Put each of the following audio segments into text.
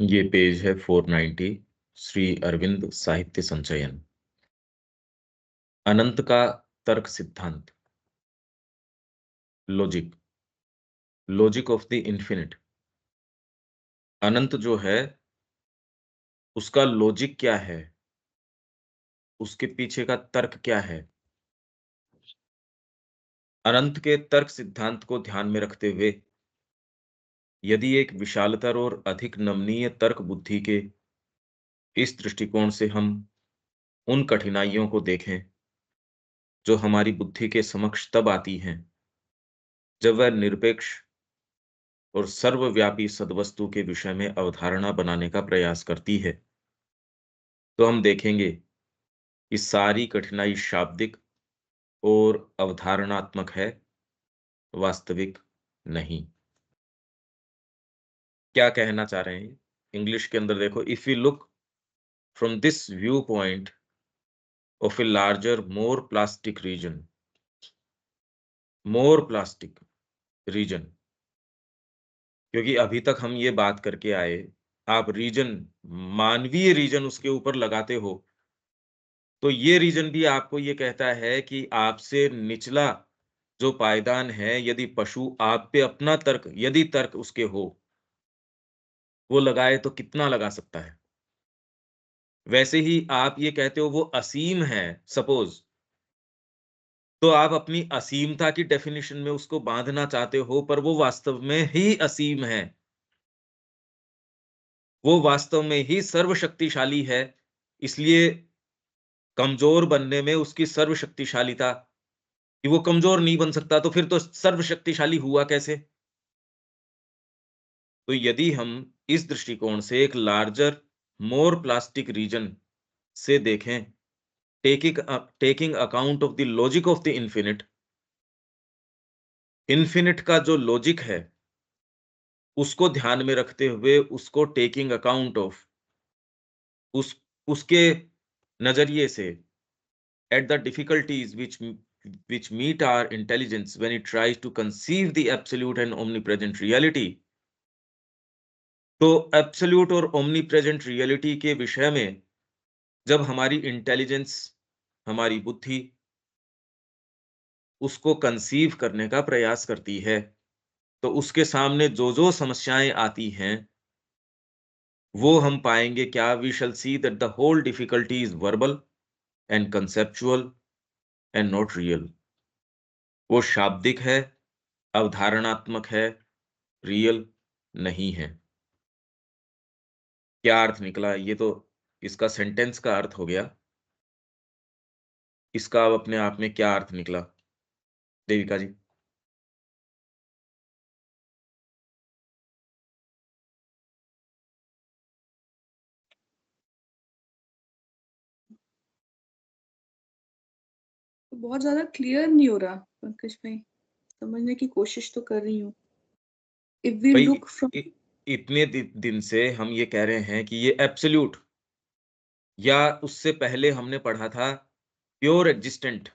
ये पेज है 490, श्री अरविंद साहित्य संचयन। अनंत का तर्क सिद्धांत, logic, logic of the infinite. अनंत जो है उसका लॉजिक क्या है, उसके पीछे का तर्क क्या है। अनंत के तर्क सिद्धांत को ध्यान में रखते हुए यदि एक विशालतर और अधिक नमनीय तर्क बुद्धि के इस दृष्टिकोण से हम उन कठिनाइयों को देखें जो हमारी बुद्धि के समक्ष तब आती हैं जब वह निरपेक्ष और सर्वव्यापी सद्वस्तु के विषय में अवधारणा बनाने का प्रयास करती है, तो हम देखेंगे कि सारी कठिनाई शाब्दिक और अवधारणात्मक है, वास्तविक नहीं। क्या कहना चाह रहे हैं? इंग्लिश के अंदर देखो, if you look from this view point of a larger more plastic region, क्योंकि अभी तक हम ये बात करके आए, आप रीजन, मानवीय रीजन उसके ऊपर लगाते हो, तो ये रीजन भी आपको ये कहता है कि आपसे निचला जो पायदान है, यदि पशु आप पे अपना तर्क, यदि तर्क उसके हो, वो लगाए तो कितना लगा सकता है। वैसे ही आप ये कहते हो वो असीम है, सपोज, तो आप अपनी असीमता की डेफिनेशन में उसको बांधना चाहते हो, पर वो वास्तव में ही असीम है, वो वास्तव में ही सर्वशक्तिशाली है। इसलिए कमजोर बनने में उसकी सर्वशक्तिशालिता, कि वो कमजोर नहीं बन सकता, तो फिर तो सर्वशक्तिशाली हुआ कैसे? तो यदि हम इस दृष्टिकोण से एक लार्जर मोर प्लास्टिक रीजन से देखें, taking account of the logic of the infinite, infinite का जो लॉजिक है उसको ध्यान में रखते हुए, उसको टेकिंग अकाउंट ऑफ, उस उसके नजरिए से, eight the difficulties which meet our intelligence when it tries to conceive the absolute and omnipresent reality, तो एब्सोल्यूट और ओमनी प्रेजेंट रियलिटी के विषय में जब हमारी इंटेलिजेंस, हमारी बुद्धि उसको कंसीव करने का प्रयास करती है, तो उसके सामने जो जो समस्याएं आती हैं, वो हम पाएंगे क्या? We shall see that the whole difficulty is verbal and conceptual and not real. वो शाब्दिक है, अवधारणात्मक है, रियल नहीं है। क्या अर्थ निकला? ये तो इसका सेंटेंस का अर्थ हो गया। इसका अब अपने आप में क्या अर्थ निकला, देविका जी? तो बहुत ज्यादा क्लियर नहीं हो रहा पंकज भाई, समझने की कोशिश तो कर रही हूँ। इफ वी भाई, लुक फ्रॉम, इतने दिन से हम ये कह रहे हैं कि ये एब्सोल्यूट, या उससे पहले हमने पढ़ा था प्योर एग्जिस्टेंट,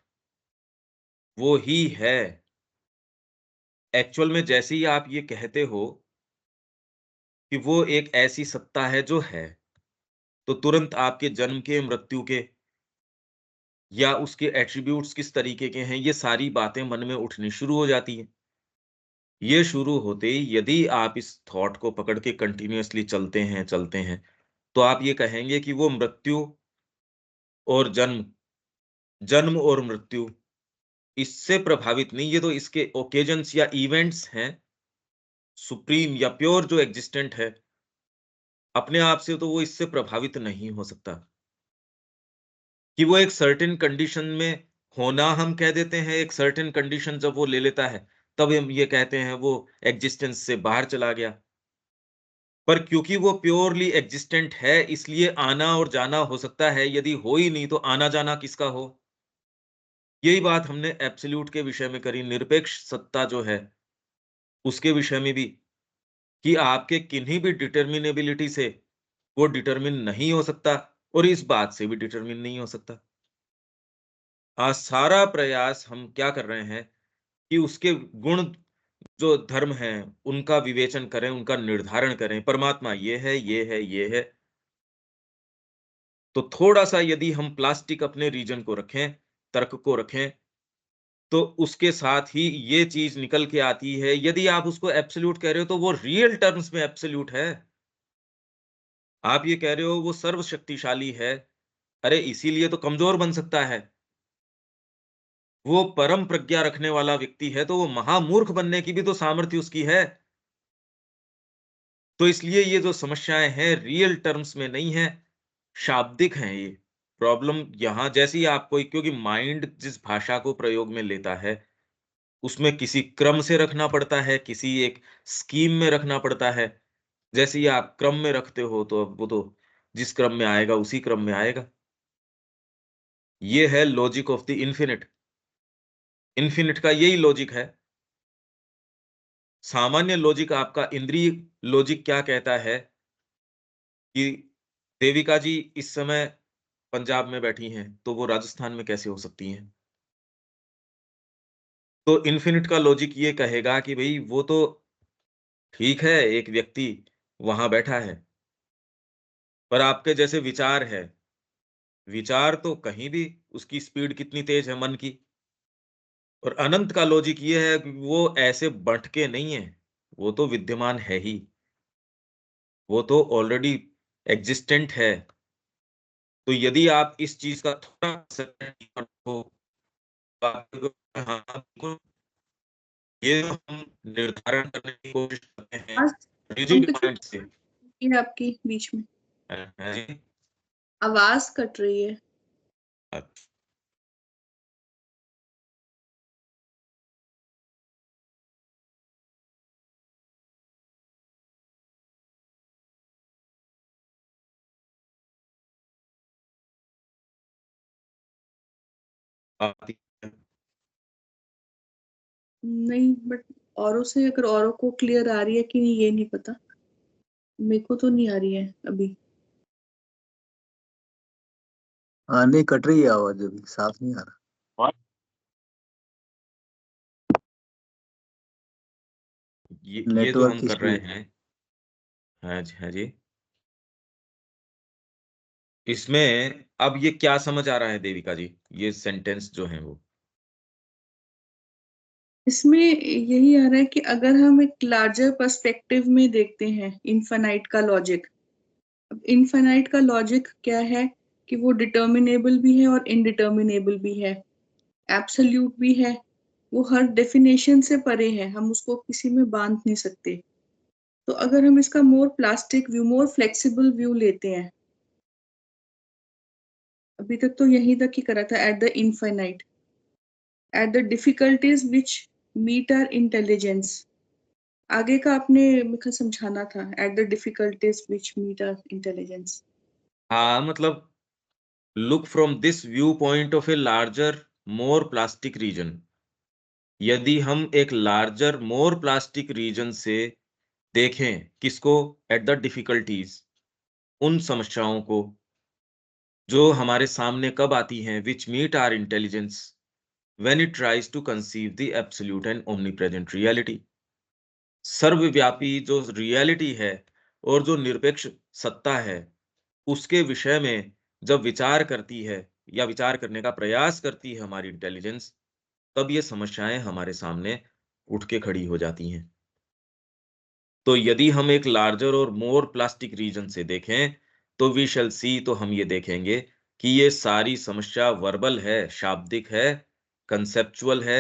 वो ही है। एक्चुअल में जैसे ही आप ये कहते हो कि वो एक ऐसी सत्ता है जो है, तो तुरंत आपके जन्म के, मृत्यु के, या उसके एट्रीब्यूट्स किस तरीके के हैं, ये सारी बातें मन में उठनी शुरू हो जाती हैं। ये शुरू होते ही यदि आप इस थॉट को पकड़ के कंटिन्यूअसली चलते हैं, तो आप ये कहेंगे कि वो मृत्यु और जन्म, जन्म और मृत्यु इससे प्रभावित नहीं, ये तो इसके ओकेजन्स या इवेंट्स हैं। सुप्रीम या प्योर जो एग्जिस्टेंट है, अपने आप से तो वो इससे प्रभावित नहीं हो सकता। कि वो एक सर्टेन कंडीशन में होना हम कह देते हैं, एक सर्टेन कंडीशन जब वो ले लेता है, तब हम ये कहते हैं वो एग्जिस्टेंस से बाहर चला गया। पर क्योंकि वो प्योरली एग्जिस्टेंट है, इसलिए आना और जाना हो सकता है। यदि हो ही नहीं, तो आना जाना किसका हो? यही बात हमने एब्सोल्यूट के विषय में करी, निरपेक्ष सत्ता जो है उसके विषय में भी, कि आपके किन्हीं भी डिटर्मिनेबिलिटी से वो डिटर्मिन नहीं हो सकता, और इस बात से भी डिटर्मिन नहीं हो सकता। आज सारा प्रयास हम क्या कर रहे हैं कि उसके गुण जो धर्म हैं, उनका विवेचन करें, उनका निर्धारण करें, परमात्मा ये है, ये है, ये है। तो थोड़ा-सा यदि हम प्लास्टिक अपने रीजन को रखें, तर्क को रखें, तो उसके साथ ही ये चीज़ निकल के आती है, यदि आप उसको एब्सोल्यूट कह रहे हो, तो वो रियल टर्म्स में एब्सोल्यूट है। आप ये कह रहे हो वो सर्वशक्तिशाली है, अरे इसीलिए तो कमज़ोर बन सकता है। वो परम प्रज्ञा रखने वाला व्यक्ति है, तो वो महामूर्ख बनने की भी तो सामर्थ्य उसकी है। तो इसलिए ये जो समस्याएँ हैं, रियल टर्म्स में नहीं हैं, शाब्दिक हैं ये। प्रॉब्लम यहाँ जैसे ही आप कोई क्योंकि माइंड जिस भाषा को प्रयोग में लेता है, उसमें किसी क्रम से रखना पड़ता है, किसी एक स्कीम में रखना पड़ता है। जैसे ही आप क्रम में रखते हो, तो अब वो तो जिस क्रम में आएगा, उसी क्रम में आएगा। ये है logic of the infinite. Infinite का यही लॉजिक है। सामान्य लॉजिक आपका इंद्रिय लॉजिक क्या कहता है कि देविका जी इस समय पंजाब में बैठी हैं, तो वो राजस्थान में कैसे हो सकती हैं? तो इन्फिनिट का लॉजिक ये कहेगा कि भई वो तो ठीक है, एक व्यक्ति वहाँ बैठा है, पर आपके जैसे विचार है, विचार तो कहीं भी उसकी स्पीड कितनी तेज है मन की। और अनंत का लॉजिक ये है कि वो ऐसे बँट के नहीं है, वो तो विद्यमान है ही, वो तो ऑलरेडी एक्जिस्टेंट है। तो यदि आप इस चीज़ का थोड़ा हो, तो आपको हाँ, बिल्कुल, ये जो हम निर्धारण करने की कोशिश करते हैं, आज रिजिड पंकज माइंड से ये आपकी बीच में हैं जी? आवाज कट रही है। अच्छा, आती है। नहीं, बट औरों से अगर औरों को क्लियर आ रही है कि नहीं ये नहीं पता। मेरे को तो नहीं आ रही है अभी। हाँ नहीं, कट रही है आवाज, अभी साफ नहीं आ रहा। और ये जो हम नेटवर्क कर इशू रहे है। हैं, हाँ जी, हाँ जी। इसमें अब ये क्या समझ आ रहा है देविका जी? ये सेंटेंस जो हैं वो? इसमें यही आ रहा है कि अगर हम एक लार्जर पर्सपेक्टिव में देखते हैं इनफाइनाइट का लॉजिक। अब इनफाइनाइट का लॉजिक क्या है कि वो डिटर्मिनेबल भी है और इनडिटर्मिनेबल भी है, एब्सोल्यूट भी है। वो हर डेफिनेशन से परे है, हम उसको किसी में बांध नहीं सकते। तो अगर हम इसका मोर plastic view, more flexible view लेते हैं, अभी तक तो यहीं तक ही करा था, at the infinite, at the difficulties which meet our intelligence. आगे का आपने मुझे समझाना था, at the difficulties which meet our intelligence. हाँ, मतलब look from this view point of a larger more plastic region. यदि हम एक लार्जर मोर प्लास्टिक रीजन से देखें, किसको? एट द डिफिकल्टीज, उन समस्याओं को जो हमारे सामने कब आती हैं, which meet our intelligence when it tries to conceive the absolute and omnipresent reality. सर्वव्यापी जो रियलिटी है और जो निरपेक्ष सत्ता है, उसके विषय में जब विचार करती है या विचार करने का प्रयास करती है हमारी इंटेलिजेंस, तब ये समस्याएँ हमारे सामने उठ के खड़ी हो जाती हैं। तो यदि हम एक लार्जर और मोर प्लास्टिक रीजन से देखें, तो वी शैल सी, तो हम ये देखेंगे कि ये सारी समस्या वर्बल है, शाब्दिक है, कंसेप्चुअल है।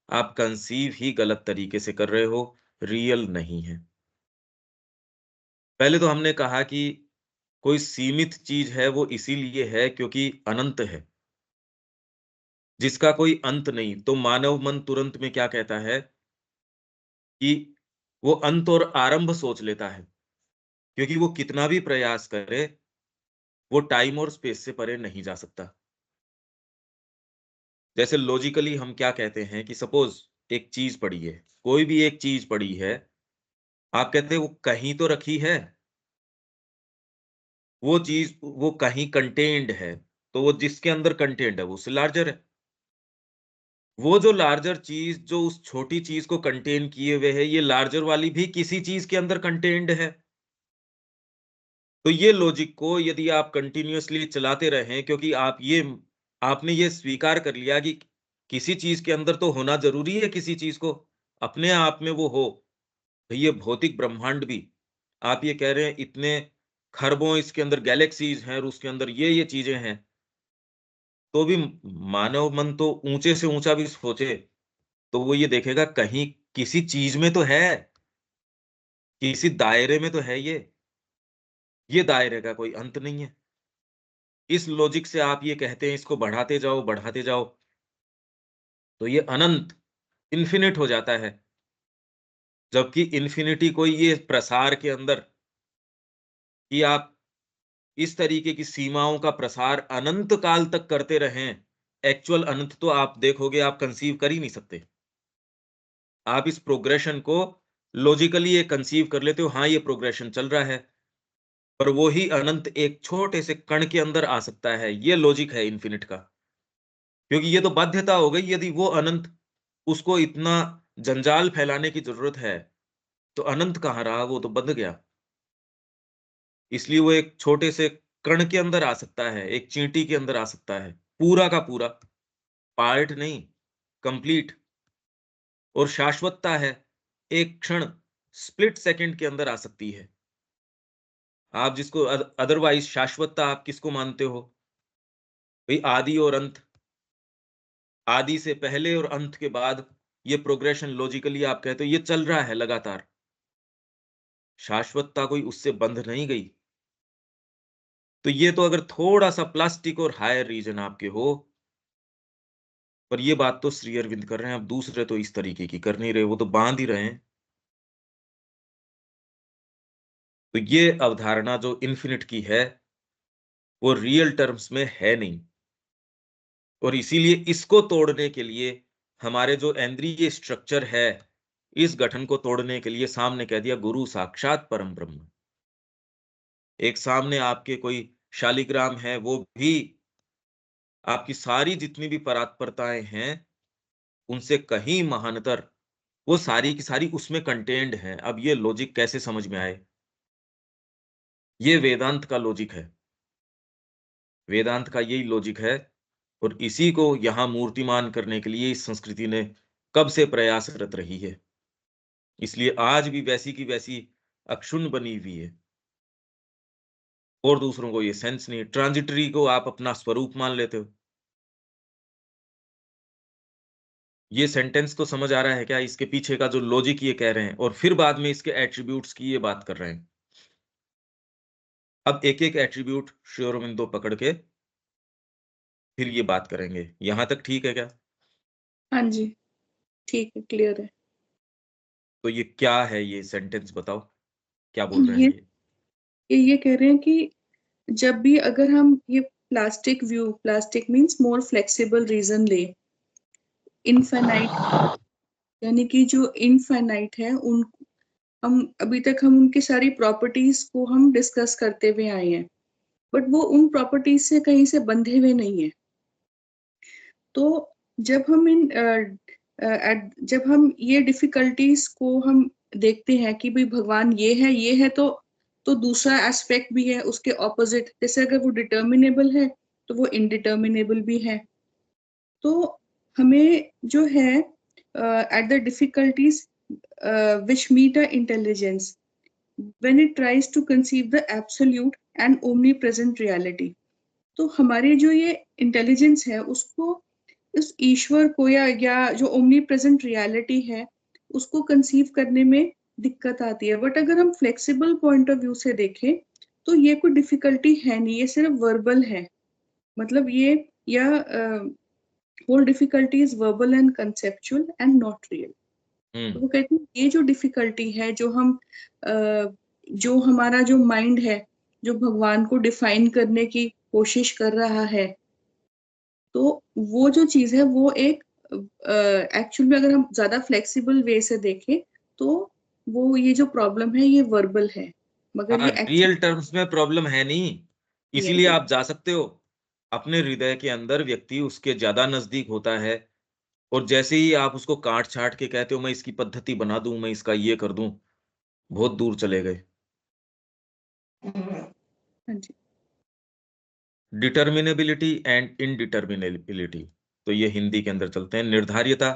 आप कंसीव ही गलत तरीके से कर रहे हो, रियल नहीं है। पहले तो हमने कहा कि कोई सीमित चीज़ है, वो इसीलिए है क्योंकि अनंत है, जिसका कोई अंत नहीं। तो मानव मन तुरंत में क्या कहता है कि वो अंत और आरंभ सोच लेता है, क्योंकि वो कितना भी प्रयास करे, वो टाइम और स्पेस से परे नहीं जा सकता। जैसे लॉजिकली हम क्या कहते हैं कि सपोज़ एक चीज़ पड़ी है, कोई भी एक चीज़ पड़ी है, आप कहते हैं वो कहीं तो रखी है, वो चीज़ वो कहीं कंटेन्ड है, तो वो जिसके अंदर कंटेन्ड है, वो उससे लार्जर है। वो जो लार्जर चीज जो उस छोटी चीज को कंटेन किए हुए है, ये लार्जर वाली भी किसी चीज के अंदर कंटेन्ड है। तो ये लॉजिक को यदि आप कंटिन्यूअसली चलाते रहें, क्योंकि आपने ये स्वीकार कर लिया कि किसी चीज के अंदर तो होना जरूरी है, किसी चीज को अपने आप में वो हो। तो ये भौतिक ब्रह्मांड भी, आप ये कह रहे हैं इतने खरबों इसके अंदर गैलेक्सीज हैं और उसके अंदर ये चीजें हैं, तो भी मानव मन तो ऊंचे से ऊंचा भी सोचे तो वो ये देखेगा कहीं किसी चीज में तो है, किसी दायरे में तो है ये दायरे का कोई अंत नहीं है। इस लॉजिक से आप ये कहते हैं इसको बढ़ाते जाओ तो ये अनंत, इन्फिनिट हो जाता है। जबकि इन्फिनिटी कोई ये प्रसार के अंदर कि आप इस तरीके की सीमाओं का प्रसार अनंत काल तक करते रहें, एक्चुअल अनंत तो आप देखोगे आप कंसीव कर ही नहीं सकते। आप इस प्रोग्रेशन को लॉजिकली ये कंसीव कर लेते हो, हाँ ये प्रोग्रेशन चल रहा है, पर वो ही अनंत एक छोटे से कण के अंदर आ सकता है। ये लॉजिक है इन्फिनिट का, क्योंकि ये तो बाध्यता हो गई। यदि वो अनंत, उसको इतना जंजाल फैलाने की जरूरत है, तो अनंत कहाँ रहा, वो तो बंध गया। इसलिए वो एक छोटे से कण के अंदर आ सकता है, एक चींटी के अंदर आ सकता है, पूरा का पूरा, पार्ट नहीं, कंप्लीट। और शाश्वतता है, एक क्षण, स्प्लिट सेकंड के अंदर आ सकती है। आप जिसको अदरवाइज शाश्वतता आप किसको मानते हो भाई? आदि और अंत, आदि से पहले और अंत के बाद ये प्रोग्रेशन लॉजिकली आप कहते हो ये चल रहा है लगातार। शाश्वतता कोई उससे बंध नहीं गई। तो ये तो अगर थोड़ा सा प्लास्टिक और हायर रीजन आपके हो, पर ये बात तो श्री अरविंद कर रहे हैं, अब दूसरे तो इस तरीके की कर नहीं रहे, वो तो बांध ही रहे हैं। तो ये अवधारणा जो इन्फिनिट की है वो रियल टर्म्स में है नहीं, और इसीलिए इसको तोड़ने के लिए हमारे जो इंद्रिय स्ट्रक्चर है, इस गठन को तोड़ने के लिए सामने कह दिया गुरु साक्षात परम ब्रह्म। एक सामने आपके कोई शालिग्राम है, वो भी आपकी सारी जितनी भी परात्परताएं हैं उनसे कहीं महानतर, वो सारी की सारी उसमें कंटेन्ड है। अब ये लॉजिक कैसे समझ में आए? ये वेदांत का लॉजिक है, वेदांत का यही लॉजिक है। और इसी को यहां मूर्तिमान करने के लिए इस संस्कृति ने कब से प्रयासरत रही है। इसलिए आज भी वैसी की वैसी अक्षुण्ण बनी हुई है, और दूसरों को ये सेंस नहीं। ट्रांजिटरी को आप अपना स्वरूप मान लेते हो। ये सेंटेंस तो समझ आ रहा है क्या, इसके पीछे का जो लॉजिक ये कह रहे हैं, और फिर बाद में इसके एट्रीब्यूट्स की ये बात कर रहे हैं। अब एक एक एट्रीब्यूट श्री अरबिंदो पकड़ के फिर ये बात करेंगे। यहां तक ठीक है क्या? हाँ जी, ठीक है, क्लियर है। तो ये क्या है, ये सेंटेंस बताओ, क्या बोल रहे हैं ये ये? ये कह रहे हैं कि जब भी अगर हम ये plastic view, plastic means more flexible region ले, इनफाइनाइट, यानी कि जो इनफाइनाइट है उन, हम अभी तक हम उनकी सारी प्रॉपर्टीज को हम डिस्कस करते हुए आए हैं, बट वो उन प्रॉपर्टीज से कहीं से बंधे हुए नहीं है। तो जब हम जब हम ये डिफिकल्टीज को हम देखते हैं कि भाई भगवान ये है, तो दूसरा एस्पेक्ट भी है उसके ऑपोजिट। जैसे अगर वो डिटर्मिनेबल है तो वो इनडिटर्मिनेबल भी है। तो हमें जो है eight the difficulties which meet our intelligence when it tries to conceive the absolute and omnipresent reality। तो हमारी जो ये इंटेलिजेंस है उसको, इस ईश्वर को या जो ओमनी प्रेजेंट रियलिटी है उसको कंसीव करने में दिक्कत आती है। बट अगर हम फ्लेक्सिबल पॉइंट ऑफ व्यू से देखें तो ये कोई डिफिकल्टी है नहीं, ये सिर्फ वर्बल है। मतलब ये, या whole difficulty is verbal and conceptual and not real. तो वो कहते हैं ये जो डिफिकल्टी है, जो हमारा जो माइंड है जो भगवान को डिफाइन करने की कोशिश कर रहा है, तो वो जो चीज है वो एक, एक्चुअल में अगर हम ज्यादा फ्लेक्सिबल वे से देखें तो वो ये जो प्रॉब्लम है ये वर्बल है, मगर हाँ, ये रियल एक्चुअल टर्म्स में प्रॉब्लम है नहीं। नहीं है इसीलिए ये। आप जा सकते हो अपने हृदय के अंदर, व्यक्ति उसके ज्यादा नजदीक होता है और जैसे ही आप उसको काट छाट के कहते हो मैं इसकी पद्धति बना दूं, मैं इसका ये कर दूं, बहुत दूर चले गए। हाँ जी। डिटर्मिनेबिलिटी एंड इनडिटर्मिनेबिलिटी, तो ये हिंदी के अंदर चलते हैं, निर्धार्यता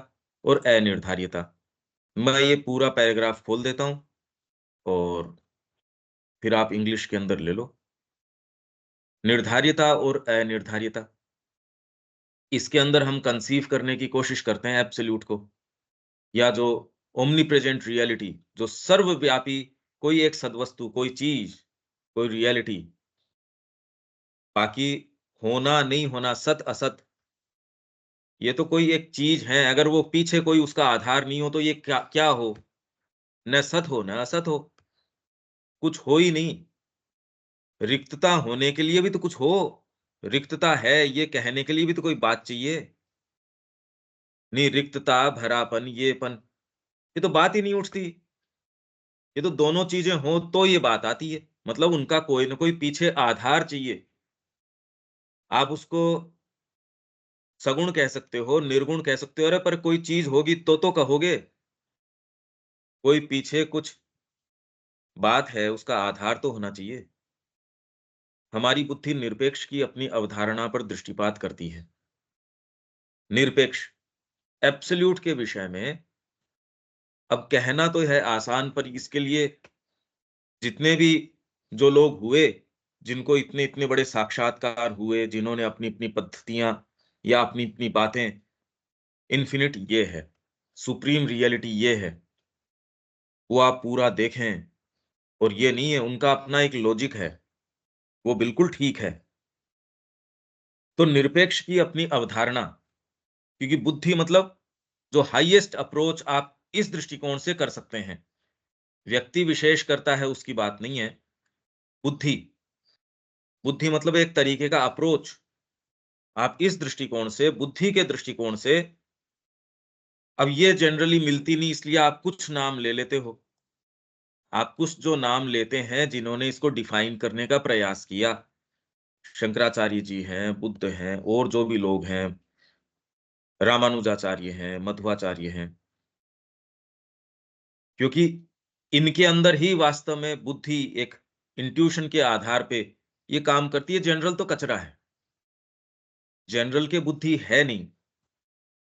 और अनिर्धार्यता। मैं ये पूरा पैराग्राफ खोल देता हूं और फिर आप इंग्लिश के अंदर ले लो। निर्धार्यता और अनिर्धार्यता, इसके अंदर हम कंसीव करने की कोशिश करते हैं एब्सोल्यूट को, या जो ओमनीप्रेजेंट रियलिटी, जो सर्वव्यापी कोई एक सदवस्तु, कोई चीज, कोई रियलिटी। बाकी होना नहीं होना, सत असत, ये तो कोई एक चीज है, अगर वो पीछे कोई उसका आधार नहीं हो तो ये क्या क्या हो, न सत हो न असत हो, कुछ हो ही नहीं। रिक्तता होने के लिए भी तो कुछ हो, रिक्तता है ये कहने के लिए भी तो कोई बात चाहिए। नहीं, रिक्तता, भरापन, येपन, ये तो बात ही नहीं उठती। ये तो दोनों चीजें हो तो ये बात आती है, मतलब उनका कोई ना कोई पीछे आधार चाहिए। आप उसको सगुण कह सकते हो, निर्गुण कह सकते हो, अरे पर कोई चीज होगी तो कहोगे। कोई पीछे कुछ बात है, उसका आधार तो होना चाहिए। हमारी बुद्धि निरपेक्ष की अपनी अवधारणा पर दृष्टिपात करती है। निरपेक्ष, एब्सोल्यूट के विषय में अब कहना तो है आसान, पर इसके लिए जितने भी जो लोग हुए, जिनको इतने इतने बड़े साक्षात्कार हुए, जिन्होंने अपनी अपनी पद्धतियां या अपनी अपनी बातें, इन्फिनिट ये है, सुप्रीम रियलिटी ये है, वो आप पूरा देखें। और ये नहीं है, उनका अपना एक लॉजिक है, वो बिल्कुल ठीक है। तो निरपेक्ष की अपनी अवधारणा, क्योंकि बुद्धि मतलब जो हाईएस्ट अप्रोच आप इस दृष्टिकोण से कर सकते हैं, व्यक्ति विशेष करता है उसकी बात नहीं है। बुद्धि, बुद्धि मतलब एक तरीके का अप्रोच। आप इस दृष्टिकोण से, बुद्धि के दृष्टिकोण से, अब ये जनरली मिलती नहीं इसलिए आप कुछ नाम ले लेते हो। आप कुछ जो नाम लेते हैं जिन्होंने इसको डिफाइन करने का प्रयास किया, शंकराचार्य जी हैं, बुद्ध हैं, और जो भी लोग हैं, रामानुजाचार्य हैं, मध्वाचार्य हैं, क्योंकि इनके अंदर ही वास्तव में बुद्धि एक इंट्यूशन के आधार पे ये काम करती है। जनरल तो कचरा है, जनरल के बुद्धि है नहीं,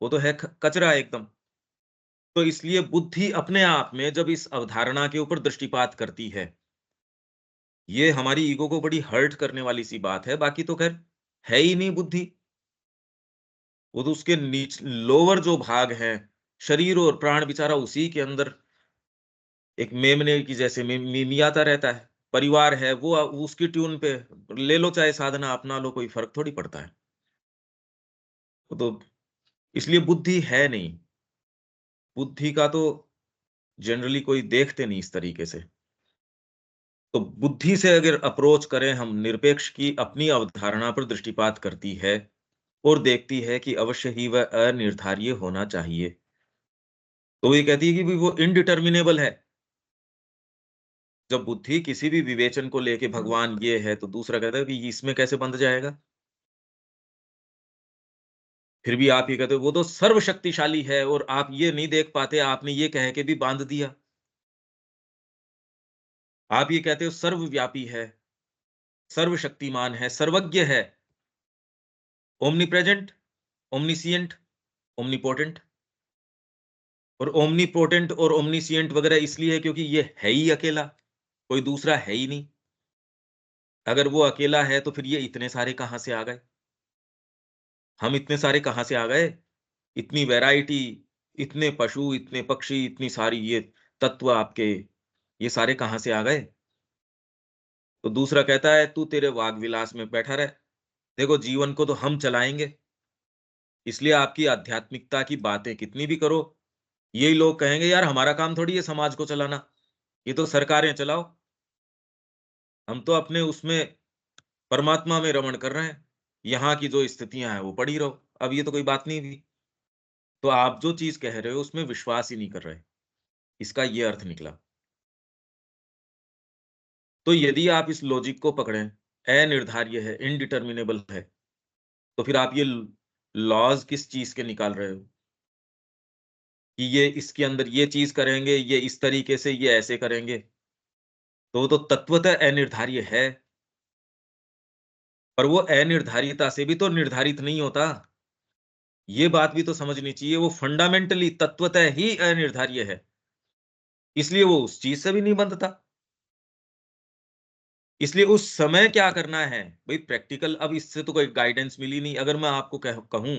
वो तो है कचरा एकदम। तो इसलिए बुद्धि अपने आप में जब इस अवधारणा के ऊपर दृष्टिपात करती है, ये हमारी ईगो को बड़ी हर्ट करने वाली सी बात है। बाकी तो खैर है ही नहीं बुद्धि, वो तो उसके नीच लोअर जो भाग है, शरीर और प्राण, बेचारा उसी के अंदर एक मेमने की जैसे मिमियाता रहता है। परिवार है वो उसकी ट्यून पे ले लो, चाहे साधना अपना लो, कोई फर्क थोड़ी पड़ता है। वो तो इसलिए बुद्धि है नहीं, बुद्धि का तो जनरली कोई देखते नहीं इस तरीके से। तो बुद्धि से अगर अप्रोच करें हम, निरपेक्ष की अपनी अवधारणा पर दृष्टिपात करती है और देखती है कि अवश्य ही वह अनिर्धार्य होना चाहिए। तो ये कहती है कि भी वो इनडिटर्मिनेबल है। जब बुद्धि किसी भी विवेचन को लेके भगवान ये है, तो दूसरा कहता है कि इसमें कैसे बंध जाएगा। फिर भी आप ये कहते हो वो तो सर्वशक्तिशाली है, और आप ये नहीं देख पाते, आपने ये कह के भी बांध दिया। आप ये कहते हो सर्वव्यापी है, सर्वशक्तिमान है, सर्वज्ञ है, ओमनीप्रेजेंट, ओमनीसिएंट, ओमनीपोटेंट। और ओमनीपोटेंट और ओमनीसिएंट वगैरह इसलिए है क्योंकि ये है ही अकेला, कोई दूसरा है ही नहीं। अगर वो अकेला है तो फिर ये इतने सारे कहां से आ गए, हम इतने सारे कहां से आ गए, इतनी वैरायटी, इतने पशु, इतने पक्षी, इतनी सारी ये तत्व आपके, ये सारे कहां से आ गए। तो दूसरा कहता है तू तेरे वाग विलास में बैठा रह, देखो जीवन को तो हम चलाएंगे। इसलिए आपकी आध्यात्मिकता की बातें कितनी भी करो, यही लोग कहेंगे यार हमारा काम थोड़ी है समाज को चलाना, ये तो सरकारें चलाओ, हम तो अपने उसमें परमात्मा में रमण कर रहे हैं, यहाँ की जो स्थितियां हैं वो पड़ी रहो। अब ये तो कोई बात नहीं हुई। तो आप जो चीज कह रहे हो उसमें विश्वास ही नहीं कर रहे, इसका ये अर्थ निकला। तो यदि आप इस लॉजिक को पकड़ें, अनिर्धार्य है, इनडिटर्मिनेबल है, तो फिर आप ये लॉज किस चीज के निकाल रहे हो? कि ये इसके अंदर ये चीज करेंगे, ये इस तरीके से, ये ऐसे करेंगे, तो वो तो तत्वतः अनिर्धार्य है। पर वो अनिर्धारियता से भी तो निर्धारित नहीं होता। ये बात भी तो समझनी चाहिए, वो फंडामेंटली तत्वतः ही अनिर्धार्य है, इसलिए वो उस चीज से भी नहीं बंधता। इसलिए उस समय क्या करना है भाई, प्रैक्टिकल। अब इससे तो कोई गाइडेंस मिली नहीं। अगर मैं आपको कहूं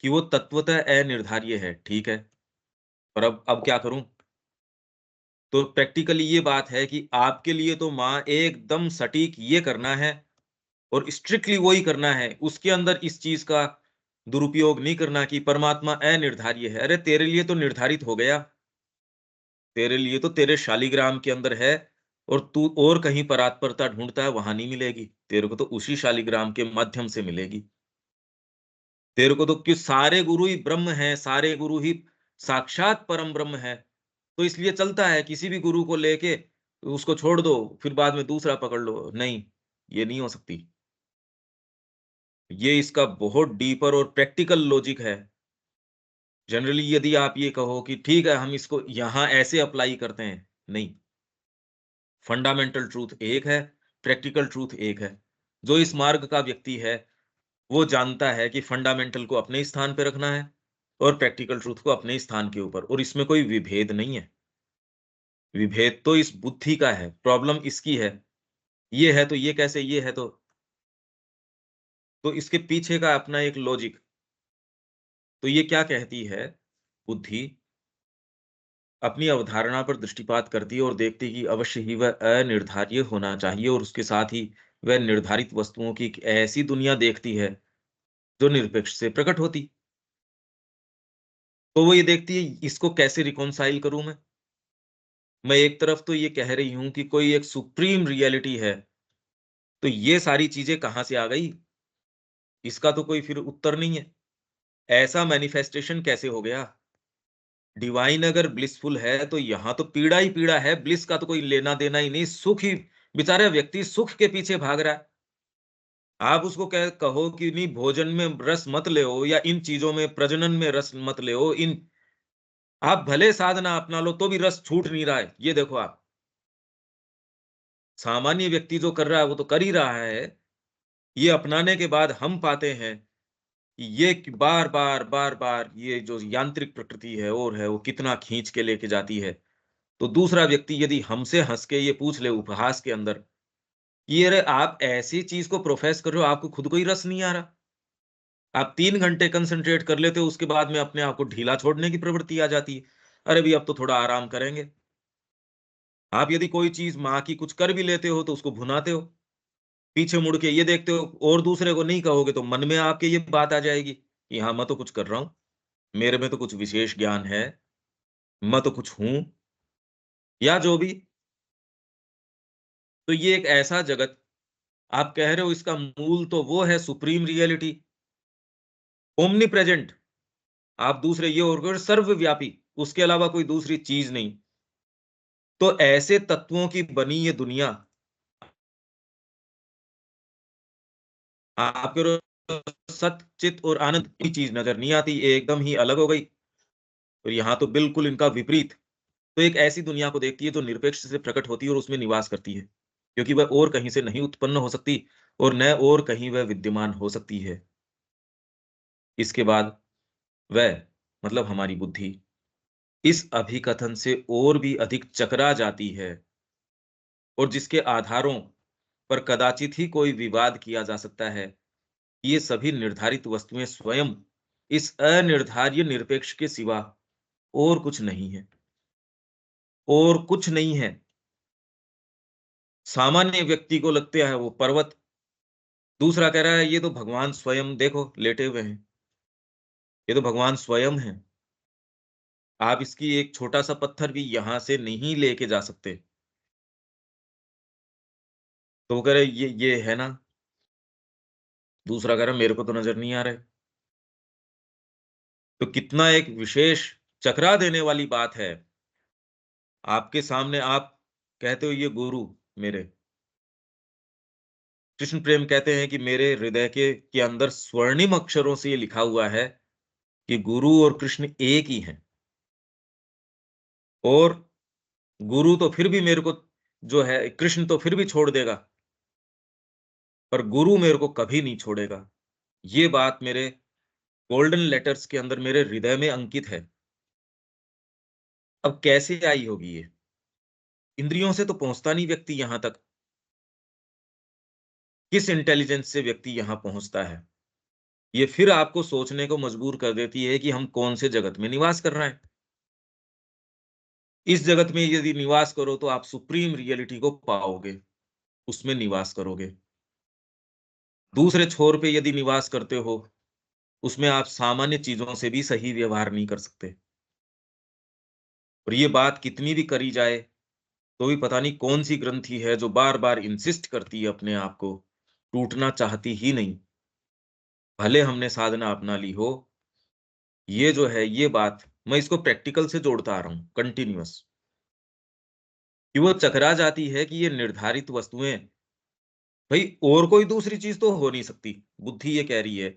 कि वो तत्वतः अनिर्धार्य है, ठीक है, पर अब क्या करूं? तो प्रैक्टिकली ये बात है कि आपके लिए तो माँ एकदम सटीक ये करना है और स्ट्रिक्टली वही करना है, उसके अंदर इस चीज का दुरुपयोग नहीं करना कि परमात्मा अनिर्धार्य है। अरे तेरे लिए तो निर्धारित हो गया, तेरे लिए तो तेरे शालिग्राम के अंदर है, और तू और कहीं परात्परता ढूंढता है, वहां नहीं मिलेगी तेरे को, तो उसी शालिग्राम के माध्यम से मिलेगी तेरे को। तो क्यों, सारे गुरु ही ब्रह्म हैं, सारे गुरु ही साक्षात परम ब्रह्म है। तो इसलिए चलता है, किसी भी गुरु को लेके उसको छोड़ दो, फिर बाद में दूसरा पकड़ लो, नहीं, ये नहीं हो सकती। ये इसका बहुत डीपर और प्रैक्टिकल लॉजिक है। जनरली यदि आप ये कहो कि ठीक है हम इसको यहां ऐसे अप्लाई करते हैं, नहीं, फंडामेंटल ट्रूथ एक है, प्रैक्टिकल ट्रूथ एक है। जो इस मार्ग का व्यक्ति है, वो जानता है कि फंडामेंटल को अपने स्थान पे रखना है और प्रैक्टिकल ट्रूथ को अपने स्थान के ऊपर, और इसमें कोई विभेद नहीं है। विभेद तो इस बुद्धि का है, प्रॉब्लम इसकी है। ये है तो ये कैसे, ये है तो इसके पीछे का अपना एक लॉजिक। तो ये क्या कहती है बुद्धि? अपनी अवधारणा पर दृष्टिपात करती है और देखती है कि अवश्य ही वह अनिर्धार्य होना चाहिए, और उसके साथ ही वह निर्धारित वस्तुओं की एक ऐसी दुनिया देखती है जो निरपेक्ष से प्रकट होती। तो वो ये देखती है, इसको कैसे रिकॉन्साइल करूं मैं एक तरफ तो ये कह रही हूं कि कोई एक सुप्रीम रियलिटी है, तो ये सारी चीजें कहां से आ गई, इसका तो कोई फिर उत्तर नहीं है। ऐसा मैनिफेस्टेशन कैसे हो गया? डिवाइन अगर ब्लिसफुल है तो यहां तो पीड़ा ही पीड़ा है, ब्लिस का तो कोई लेना देना ही नहीं, सुख ही, बेचारा व्यक्ति सुख के पीछे भाग रहा है। आप उसको कहो कि नहीं भोजन में रस मत ले, या इन चीजों में, प्रजनन में रस मत ले, इन, आप भले साधना अपना लो तो भी रस छूट नहीं रहा है। ये देखो आप, सामान्य व्यक्ति जो कर रहा है वो तो कर ही रहा है। ये अपनाने के बाद हम पाते हैं कि ये बार बार बार बार ये जो यांत्रिक प्रकृति है और है, वो कितना खींच के लेके जाती है। तो दूसरा व्यक्ति यदि हमसे हंस के ये पूछ ले उपहास के अंदर, ये अरे आप ऐसी चीज को प्रोफेस कर रहे हो, आपको खुद को ही रस नहीं आ रहा, आप 3 घंटे कंसंट्रेट कर लेते हो, उसके बाद में अपने आप को ढीला छोड़ने की प्रवृत्ति आ जाती है। अरे भी अब तो थोड़ा आराम करेंगे। आप यदि कोई चीज माँ की कुछ कर भी लेते हो तो उसको भुनाते हो, पीछे मुड़ के ये देखते हो, और दूसरे को नहीं कहोगे तो मन में आपके ये बात आ जाएगी कि हाँ मैं तो कुछ कर रहा हूं, मेरे में तो कुछ विशेष ज्ञान है, मैं तो कुछ हूं, या जो भी। तो ये एक ऐसा जगत आप कह रहे हो, इसका मूल तो वो है सुप्रीम रियलिटी, ओमनी प्रेजेंट। आप दूसरे ये और सर्वव्यापी, उसके अलावा कोई दूसरी चीज नहीं। तो ऐसे तत्वों की बनी ये दुनिया आपके सत चित और आनंद की चीज नजर नहीं आती, एकदम ही अलग हो गई। और यहाँ तो बिल्कुल इनका विपरीत। तो एक ऐसी दुनिया को देखती है जो निरपेक्ष से प्रकट होती है और उसमें निवास करती है, क्योंकि वह और कहीं से नहीं उत्पन्न हो सकती और न और कहीं वह विद्यमान हो सकती है। इसके बाद वह, मतलब हमारी बुद्धि, इस अभिकथन से और भी अधिक चकरा जाती है, और जिसके आधारों पर कदाचित ही कोई विवाद किया जा सकता है। ये सभी निर्धारित वस्तुएं स्वयं इस अनिर्धार्य निरपेक्ष के सिवा और कुछ नहीं है, और कुछ नहीं है। सामान्य व्यक्ति को लगता है वो पर्वत, दूसरा कह रहा है ये तो भगवान स्वयं, देखो लेटे हुए हैं, ये तो भगवान स्वयं है, आप इसकी एक छोटा सा पत्थर भी यहां से नहीं लेके जा सकते। तो वो कह रहे ये है ना, दूसरा कह रहा मेरे को तो नजर नहीं आ रहा है। तो कितना एक विशेष चकरा देने वाली बात है। आपके सामने आप कहते हो ये गुरु मेरे, कृष्ण प्रेम कहते हैं कि मेरे हृदय के अंदर स्वर्णिम अक्षरों से ये लिखा हुआ है कि गुरु और कृष्ण एक ही हैं। और गुरु तो फिर भी मेरे को जो है, कृष्ण तो फिर भी छोड़ देगा, पर गुरु मेरे को कभी नहीं छोड़ेगा। ये बात मेरे गोल्डन लेटर्स के अंदर मेरे हृदय में अंकित है। अब कैसे आई होगी ये? इंद्रियों से तो पहुंचता नहीं व्यक्ति यहां तक। किस इंटेलिजेंस से व्यक्ति यहां पहुंचता है? ये फिर आपको सोचने को मजबूर कर देती है कि हम कौन से जगत में निवास कर रहे हैं। इस जगत में यदि निवास करो तो आप सुप्रीम रियलिटी को पाओगे, उसमें निवास करोगे। दूसरे छोर पे यदि निवास करते हो, उसमें आप सामान्य चीजों से भी सही व्यवहार नहीं कर सकते। और ये बात कितनी भी करी जाए तो भी पता नहीं कौन सी ग्रंथि है जो बार बार इंसिस्ट करती है अपने आप को, टूटना चाहती ही नहीं। भले हमने साधना अपना ली हो, ये जो है ये बात मैं इसको प्रैक्टिकल से जोड़ता आ रहा हूं कंटिन्यूअस, कि वो चकरा जाती है कि ये निर्धारित वस्तुएं, भाई और कोई दूसरी चीज तो हो नहीं सकती, बुद्धि ये कह रही है,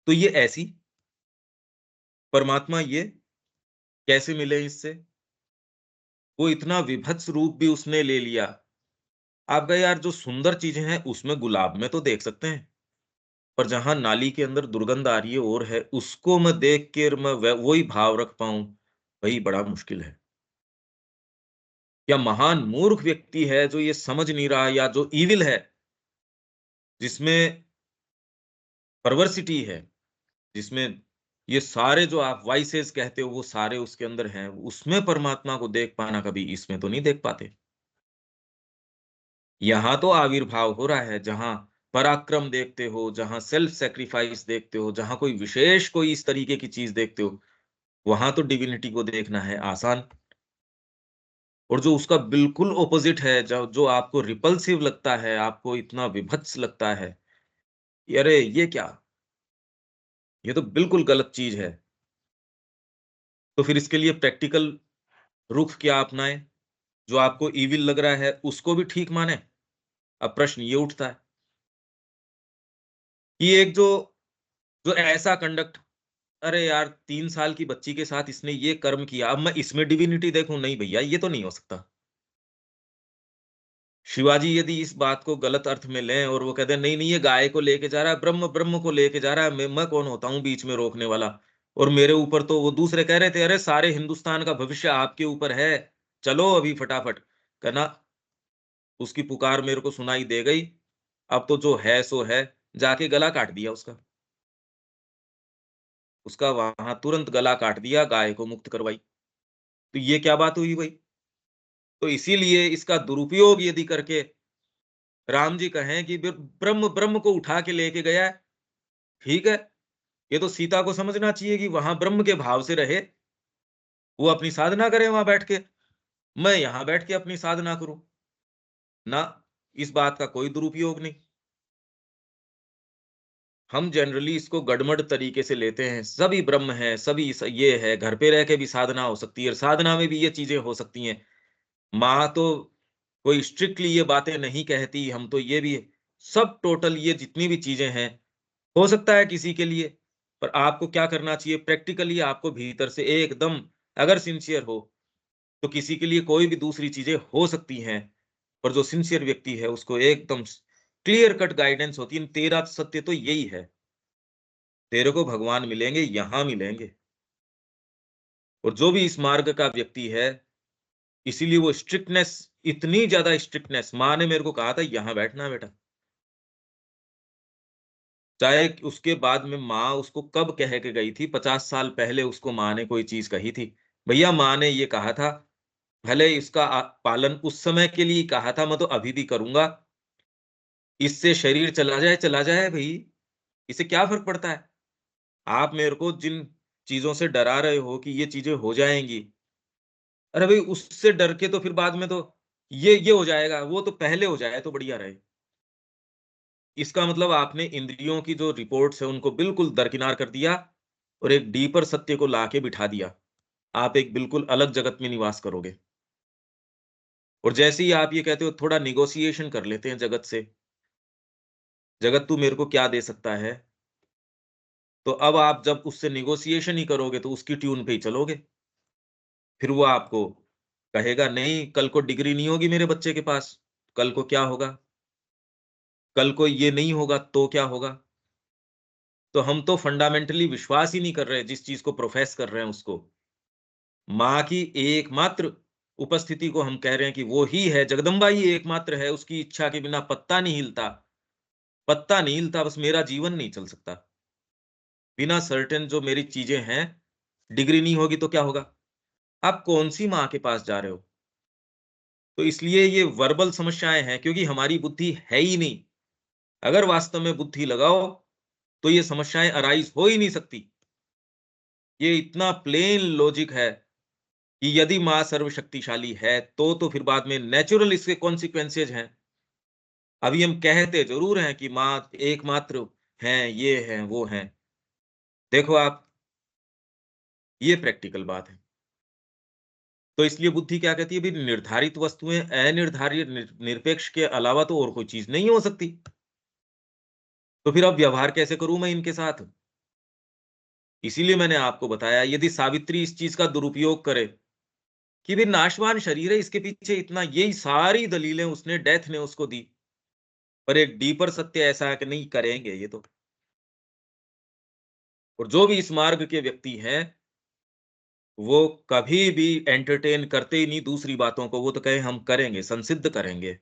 तो ये ऐसी, परमात्मा ये कैसे मिले इससे? वो इतना विभत्स रूप भी उसने ले लिया। आप कहे यार जो सुंदर चीजें हैं उसमें गुलाब में तो देख सकते हैं, पर जहां नाली के अंदर दुर्गंध आ रही है और है, उसको मैं देख कर मैं वही भाव रख पाऊं, वही बड़ा मुश्किल है। या महान मूर्ख व्यक्ति है जो ये समझ नहीं रहा, या जो इविल है, जिसमें परवर्सिटी है, जिसमें ये सारे जो आप वाइसेस कहते हो वो सारे उसके अंदर हैं, उसमें परमात्मा को देख पाना कभी इसमें तो नहीं देख पाते। यहां तो आविर्भाव हो रहा है, जहां पराक्रम देखते हो, जहां सेल्फ सेक्रीफाइस देखते हो, जहां कोई विशेष कोई इस तरीके की चीज देखते हो, वहां तो डिविनिटी को देखना है आसान। और जो उसका बिल्कुल ऑपोजिट है, जो जो आपको रिपल्सिव लगता है, आपको इतना विभत्स लगता है, अरे ये क्या, ये तो बिल्कुल गलत चीज है। तो फिर इसके लिए प्रैक्टिकल रुख क्या अपनाएं? जो आपको इविल लग रहा है उसको भी ठीक माने। अब प्रश्न ये उठता है कि एक जो जो ऐसा कंडक्ट, अरे यार 3 साल की बच्ची के साथ इसने ये कर्म किया, अब मैं इसमें डिविनिटी देखूं? नहीं भैया, ये तो नहीं हो सकता। शिवाजी यदि इस बात को गलत अर्थ में लें और वो कहते हैं नहीं नहीं ये गाय को लेके जा रहा है, ब्रह्म ब्रह्म को लेके जा रहा है, मैं कौन होता हूं बीच में रोकने वाला? और मेरे ऊपर तो वो दूसरे कह रहे थे अरे सारे हिंदुस्तान का भविष्य आपके ऊपर है, चलो अभी फटाफट। कहना, उसकी पुकार मेरे को सुनाई दे गई, अब तो जो है सो है, जाके गला काट दिया उसका। उसका वहां तुरंत गला काट दिया, गाय को मुक्त करवाई। तो ये क्या बात हुई भाई? तो इसीलिए इसका दुरुपयोग यदि करके राम जी कहें कि ब्रह्म ब्रह्म को उठा के लेके गया है, ठीक है, ये तो सीता को समझना चाहिए कि वहां ब्रह्म के भाव से रहे, वो अपनी साधना करे वहां बैठ के, मैं यहां बैठ के अपनी साधना करूं ना। इस बात का कोई दुरुपयोग नहीं। हम जनरली इसको गड़मड़ तरीके से लेते हैं, सभी ब्रह्म है, सभी ये है, घर पे रह के भी साधना हो सकती है और साधना में भी ये चीजें हो सकती हैं। माँ तो कोई स्ट्रिक्टली ये बातें नहीं कहती, हम तो ये भी, सब टोटल ये जितनी भी चीजें हैं, हो सकता है किसी के लिए, पर आपको क्या करना चाहिए प्रैक्टिकली, आपको भीतर से एकदम अगर सिंसियर हो, तो किसी के लिए कोई भी दूसरी चीजें हो सकती हैं, पर जो सिंसियर व्यक्ति है उसको एकदम क्लियर कट गाइडेंस होती है, तेरा सत्य तो यही है, तेरे को भगवान मिलेंगे, यहां मिलेंगे। और जो भी इस मार्ग का व्यक्ति है, इसीलिए वो स्ट्रिक्टनेस, इतनी ज्यादा स्ट्रिक्टनेस, माँ ने मेरे को कहा था यहां बैठना बेटा, चाहे उसके बाद में माँ उसको कब कह के गई थी, 50 साल पहले उसको माँ ने कोई चीज कही थी, भैया माँ ने ये कहा था, भले इसका पालन उस समय के लिए कहा था, मैं तो अभी भी करूंगा, इससे शरीर चला जाए भाई, इससे क्या फर्क पड़ता है? आप मेरे को जिन चीजों से डरा रहे हो कि ये चीजें हो जाएंगी, अरे भाई उससे डर के तो फिर बाद में तो ये हो जाएगा, वो तो पहले हो जाए तो बढ़िया रहे। इसका मतलब आपने इंद्रियों की जो रिपोर्ट्स है उनको बिल्कुल दरकिनार कर दिया और एक डीपर सत्य को लाके बिठा दिया। आप एक बिल्कुल अलग जगत में निवास करोगे। और जैसे ही आप ये कहते हो थोड़ा निगोशिएशन कर लेते हैं जगत से, जगत तू मेरे को क्या दे सकता है, तो अब आप जब उससे निगोशिएशन ही करोगे तो उसकी ट्यून पे ही चलोगे। फिर वो आपको कहेगा नहीं, कल को डिग्री नहीं होगी मेरे बच्चे के पास, कल को क्या होगा? कल को ये नहीं होगा तो क्या होगा? तो हम तो फंडामेंटली विश्वास ही नहीं कर रहे जिस चीज़ को प्रोफ़ेस कर रहे हैं उसको। माँ की एकमात्र उपस्थिति को हम कह रहे हैं कि वो ही है, जगदम्बा ही एकमात्र है, उसकी इच्छा के बिना पत्ता नहीं हिलता, बस मेरा जीवन नहीं चल सकता। बिना सर्टेन जो मेरी चीज़ें हैं, डिग्री नहीं होगी तो क्या होगा? आप कौन-सी माँ के पास जा रहे हो? तो इसलिए ये वर्बल समस्याएँ हैं क्योंकि हमारी बुद्धि है ही नहीं। अगर वास्तव में बुद्धि लगाओ, तो ये समस्याएँ अराइज़ हो ही नहीं सकती। ये इतना प्लेन लॉजिक है कि यदि माँ सर्वशक्तिशाली है, तो फिर बाद में नेचुरल इसके कॉन्सिक्वेंसेज़ हैं। अभी हम कहते ज़रूर हैं कि माँ एकमात्र हैं, ये हैं, वो हैं। देखो आप, ये प्रैक्टिकल बात है। तो इसलिए बुद्धि क्या कहती है, भई निर्धारित वस्तुएँ अनिर्धारित निरपेक्ष के अलावा तो और कोई चीज़ नहीं हो सकती। तो फिर अब व्यवहार कैसे करूँ मैं इनके साथ? इसीलिए मैंने आपको बताया यदि सावित्री इस चीज़ का दुरुपयोग करे कि भई नाशवान शरीर है, इसके पीछे इतना यही सारी दलीलें उसने डेथ ने उसको दी। पर एक डीपर सत्य ऐसा है कि नहीं करेंगे ये तो। और जो भी इस मार्ग के व्यक्ति हैं, वो कभी भी एंटरटेन करते ही नहीं दूसरी बातों को, वो तो कहे हम करेंगे, संसिद्ध करेंगे।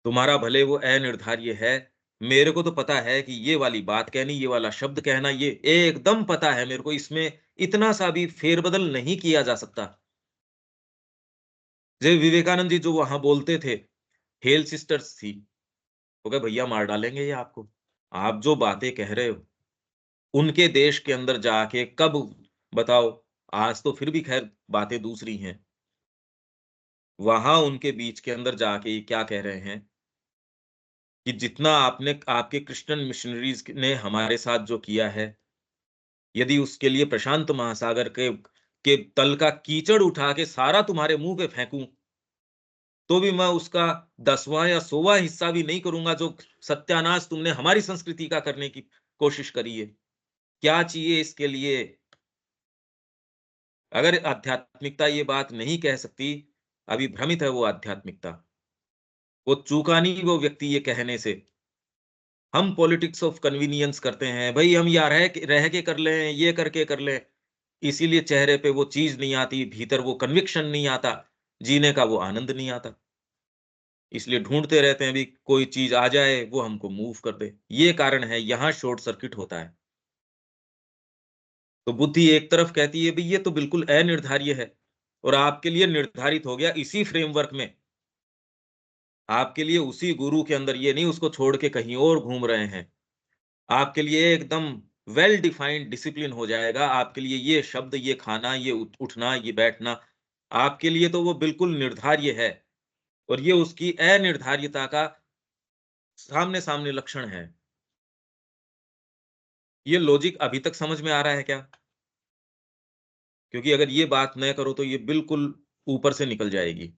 तुम्हारा भले वो अनिर्धार्य है, मेरे को तो पता है कि ये वाली बात कहनी, ये वाला शब्द कहना, ये एकदम पता है मेरे को, इसमें इतना सा भी फेरबदल नहीं किया जा सकता। जय विवेकानंद जी जो वहां बोलते थे, हेल सिस्टर्स थी, वो कहे भैया मार डालेंगे ये आपको। आप जो बातें कह रहे हो, उनके देश के अंदर जाके कब बताओ, आज तो फिर भी खैर बातें दूसरी हैं। वहां उनके बीच के अंदर जाके ये क्या कह रहे हैं कि जितना आपने आपके क्रिश्चियन मिशनरीज ने हमारे साथ जो किया है, यदि उसके लिए प्रशांत महासागर के तल का कीचड़ उठा के सारा तुम्हारे मुंह पे फेंकूं, तो भी मैं उसका 10वां या 100वां हिस्सा भी नहीं करूंगा जो सत्यानाश तुमने हमारी संस्कृति का करने की कोशिश करी है। क्या चाहिए इसके लिए? अगर आध्यात्मिकता ये बात नहीं कह सकती, अभी भ्रमित है वो आध्यात्मिकता। वो चूका नहीं वो व्यक्ति ये कहने से। हम पॉलिटिक्स ऑफ कन्वीनियंस करते हैं, भई हम या रह के कर लें, ये करके कर लें। इसीलिए चेहरे पे वो चीज़ नहीं आती, भीतर वो कन्विक्शन नहीं आता, जीने का वो आनंद नहीं आता। इसलिए ढूँढते रहते हैं, अभी कोई चीज़ आ जाए, वो हमको मूव कर दे। ये कारण है, यहाँ शॉर्ट सर्किट होता है। तो बुद्धि एक तरफ कहती है, भई ये तो बिल्कुल अनिर्धार्य है और आपके लिए निर्धारित हो गया इसी फ्रेमवर्क में। आपके लिए उसी गुरु के अंदर, ये नहीं उसको छोड़ के कहीं और घूम रहे हैं। आपके लिए एकदम वेल डिफाइंड डिसिप्लिन हो जाएगा। आपके लिए ये शब्द, ये खाना, ये उठना, ये बैठना, आपके लिए तो वो बिल्कुल निर्धार्य है और ये उसकी अनिर्धार्यता का सामने-सामने लक्षण है। ये लॉजिक अभी तक समझ में आ रहा है क्या? क्योंकि अगर ये बात न करो तो ये बिल्कुल ऊपर से निकल जाएगी।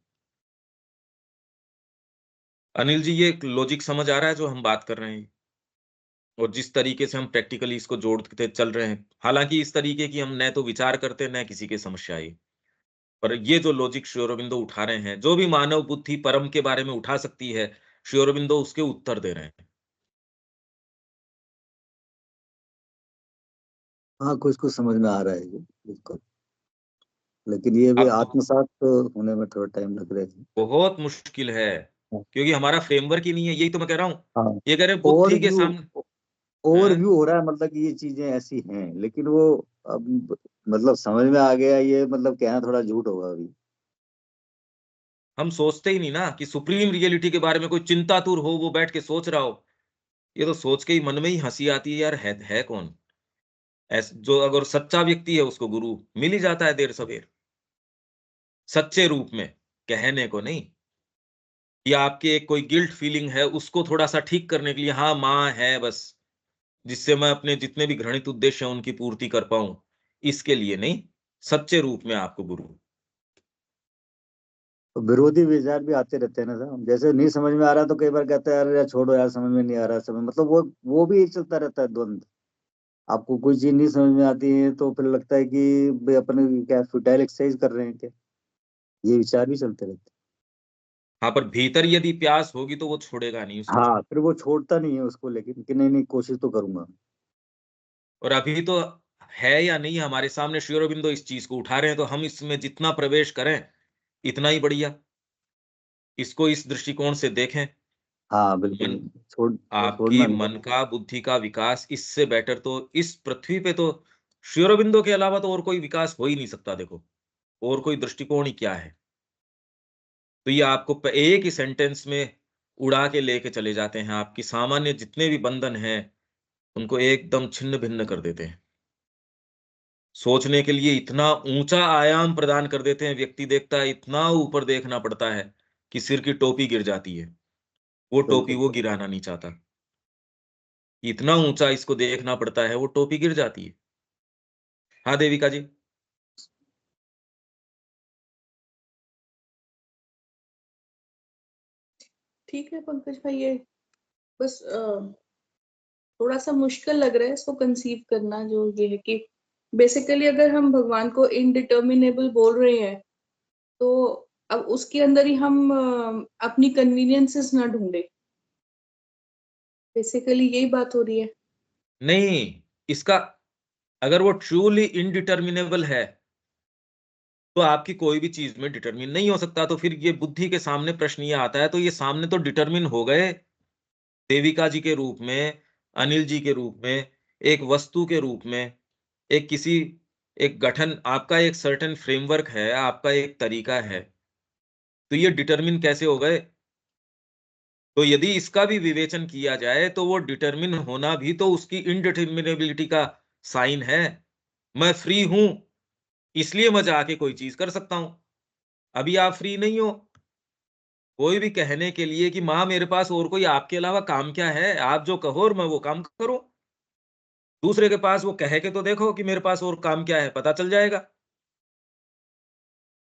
अनिल जी, ये लॉजिक समझ आ रहा है जो हम बात कर रहे हैं? और जिस तरीके से हम प्रैक्टिकली इसको जोड़ते चल रहे हैं। हालाँकि इस तरीके की हम न तो विचार करते, न किसी की समस्या आई। पर ये जो लॉजिक श्री अरबिंदो उठा रहे हैं, जो भी मानव बुद्धि परम के बारे में उठा सकती है, श्री अरबिंदो उसके उत्तर दे रहे हैं। हाँ, कुछ कुछ समझ में आ रहा है ये, बिल्कुल। लेकिन ये भी अब आत्मसात होने में थोड़ा टाइम लग रहा है। बहुत मुश्किल है, हाँ, क्योंकि हमारा फ्रेमवर्क ही नहीं है, यही तो मैं कह रहा हूँ। हाँ। ये कह रहे हैं बुद्धि के ओवरव्यू सामने। हैं? ओवरव्यू हो रहा है, मतलब कि ये चीजें ऐसी हैं, लेकिन वो अब मतलब समझ में आ गया, ये मतलब कहना थोड़ा झूठ होगा अभी। हम सोचते ही नहीं ना कि सुप्रीम रियलिटी के बारे में कोई चिंतातुर हो, वो बैठ के सोच रहा हो। ये तो सोच के ही मन में ही हँसी आती है यार, है कौन? जो अगर सच्चा व्यक्ति है उसको गुरु मिल ही जाता है देर सवेर, सच्चे रूप में, कहने को नहीं। या आपकी एक कोई गिल्ट फीलिंग है, उसको थोड़ा-सा ठीक करने के लिए, हाँ, माँ है बस, जिससे मैं अपने जितने भी घृणित उद्देश्य हैं उनकी पूर्ति कर पाऊँ, इसके लिए नहीं, सच्चे रूप में आपको गुरु। तो विरोधी विचार भी आते रहते हैं ना साहब, जैसे नहीं समझ में आ रहा तो कई बार कहते हैं, अरे यार छोड़ो यार, समझ में नहीं आ रहा, समझ मतलब वो भी चलता रहता है द्वंद। आपको कोई चीज नहीं समझ में आती है तो फिर लगता है कि भाई अपन क्या फुटाइल एक्सरसाइज कर रहे हैं क्या, ये विचार भी चलते रहते हाँ, पर भीतर यदि प्यास होगी तो वो छोड़ेगा नहीं हैं। उसको। हाँ, फिर वो छोड़ता नहीं है उसको, लेकिन कि नहीं नहीं कोशिश तो करूंगा। और अभी तो है या नहीं, हमारे सामने श्री अरबिंदो इस चीज को उठा रहे हैं, तो हम इसमें जितना प्रवेश करें इतना ही बढ़िया। इसको इस दृष्टिकोण से देखें। हाँ बिल्कुल। मन, छोड़ना आपकी नहीं है। मन का, बुद्धि का विकास इससे बेटर तो इस पृथ्वी पे तो श्री अरबिंदो के अलावा तो और कोई विकास हो ही नहीं सकता। देखो, और कोई दृष्टिकोण ही क्या है। तो ये आपको एक ही सेंटेंस में उड़ा के लेके चले जाते हैं, आपकी सामान्य जितने भी बंधन हैं उनको एकदम छिन्न भिन्न कर देते हैं। सोचने के लिए इतना ऊंचा आयाम प्रदान कर देते हैं, व्यक्ति देखता है इतना ऊपर देखना पड़ता है कि सिर की टोपी गिर जाती है। वो टोपी बिल्कुल। वो गिराना नहीं चाहता। इतना ऊंचा इसको देखना पड़ता है, वो टोपी गिर जाती है। हाँ देविका जी। ठीक है पंकज भाई, ये बस थोड़ा सा मुश्किल लग रहा है इसको कंसीव करना, जो ये है कि बेसिकली अगर हम भगवान को इनडिटर्मिनेबल बोल रहे हैं, तो अब उसके अंदर ही हम अपनी कन्वीनियंसेस ना ढूंढे, बेसिकली यही बात हो रही है। नहीं, इसका अगर वो ट्रूली इनडिटर्मिनेबल है तो आपकी कोई भी चीज में डिटरमिन नहीं हो सकता। तो फिर ये बुद्धि के सामने प्रश्न ये आता है, तो ये सामने तो डिटरमिन हो गए देविका जी के रूप में, अनिल जी के रूप में, एक वस्तु के रूप में, एक किसी, एक गठन, आपका एक सर्टेन फ्रेमवर्क है, आपका एक तरीका है। तो ये डिटरमिन कैसे हो गए? तो यदि इसका भी विवेचन किया जाए तो वो डिटरमिन होना भी तो उसकी इनडिटर्मिनेबिलिटी का साइन है। मैं फ्री हूं, इसलिए मैं जाके कोई चीज कर सकता हूं। अभी आप फ्री नहीं हो। कोई भी कहने के लिए कि माँ मेरे पास और कोई आपके अलावा काम क्या है, आप जो कहो और मैं वो काम करूं। दूसरे के पास वो कह के तो देखो कि मेरे पास और काम क्या है, पता चल जाएगा।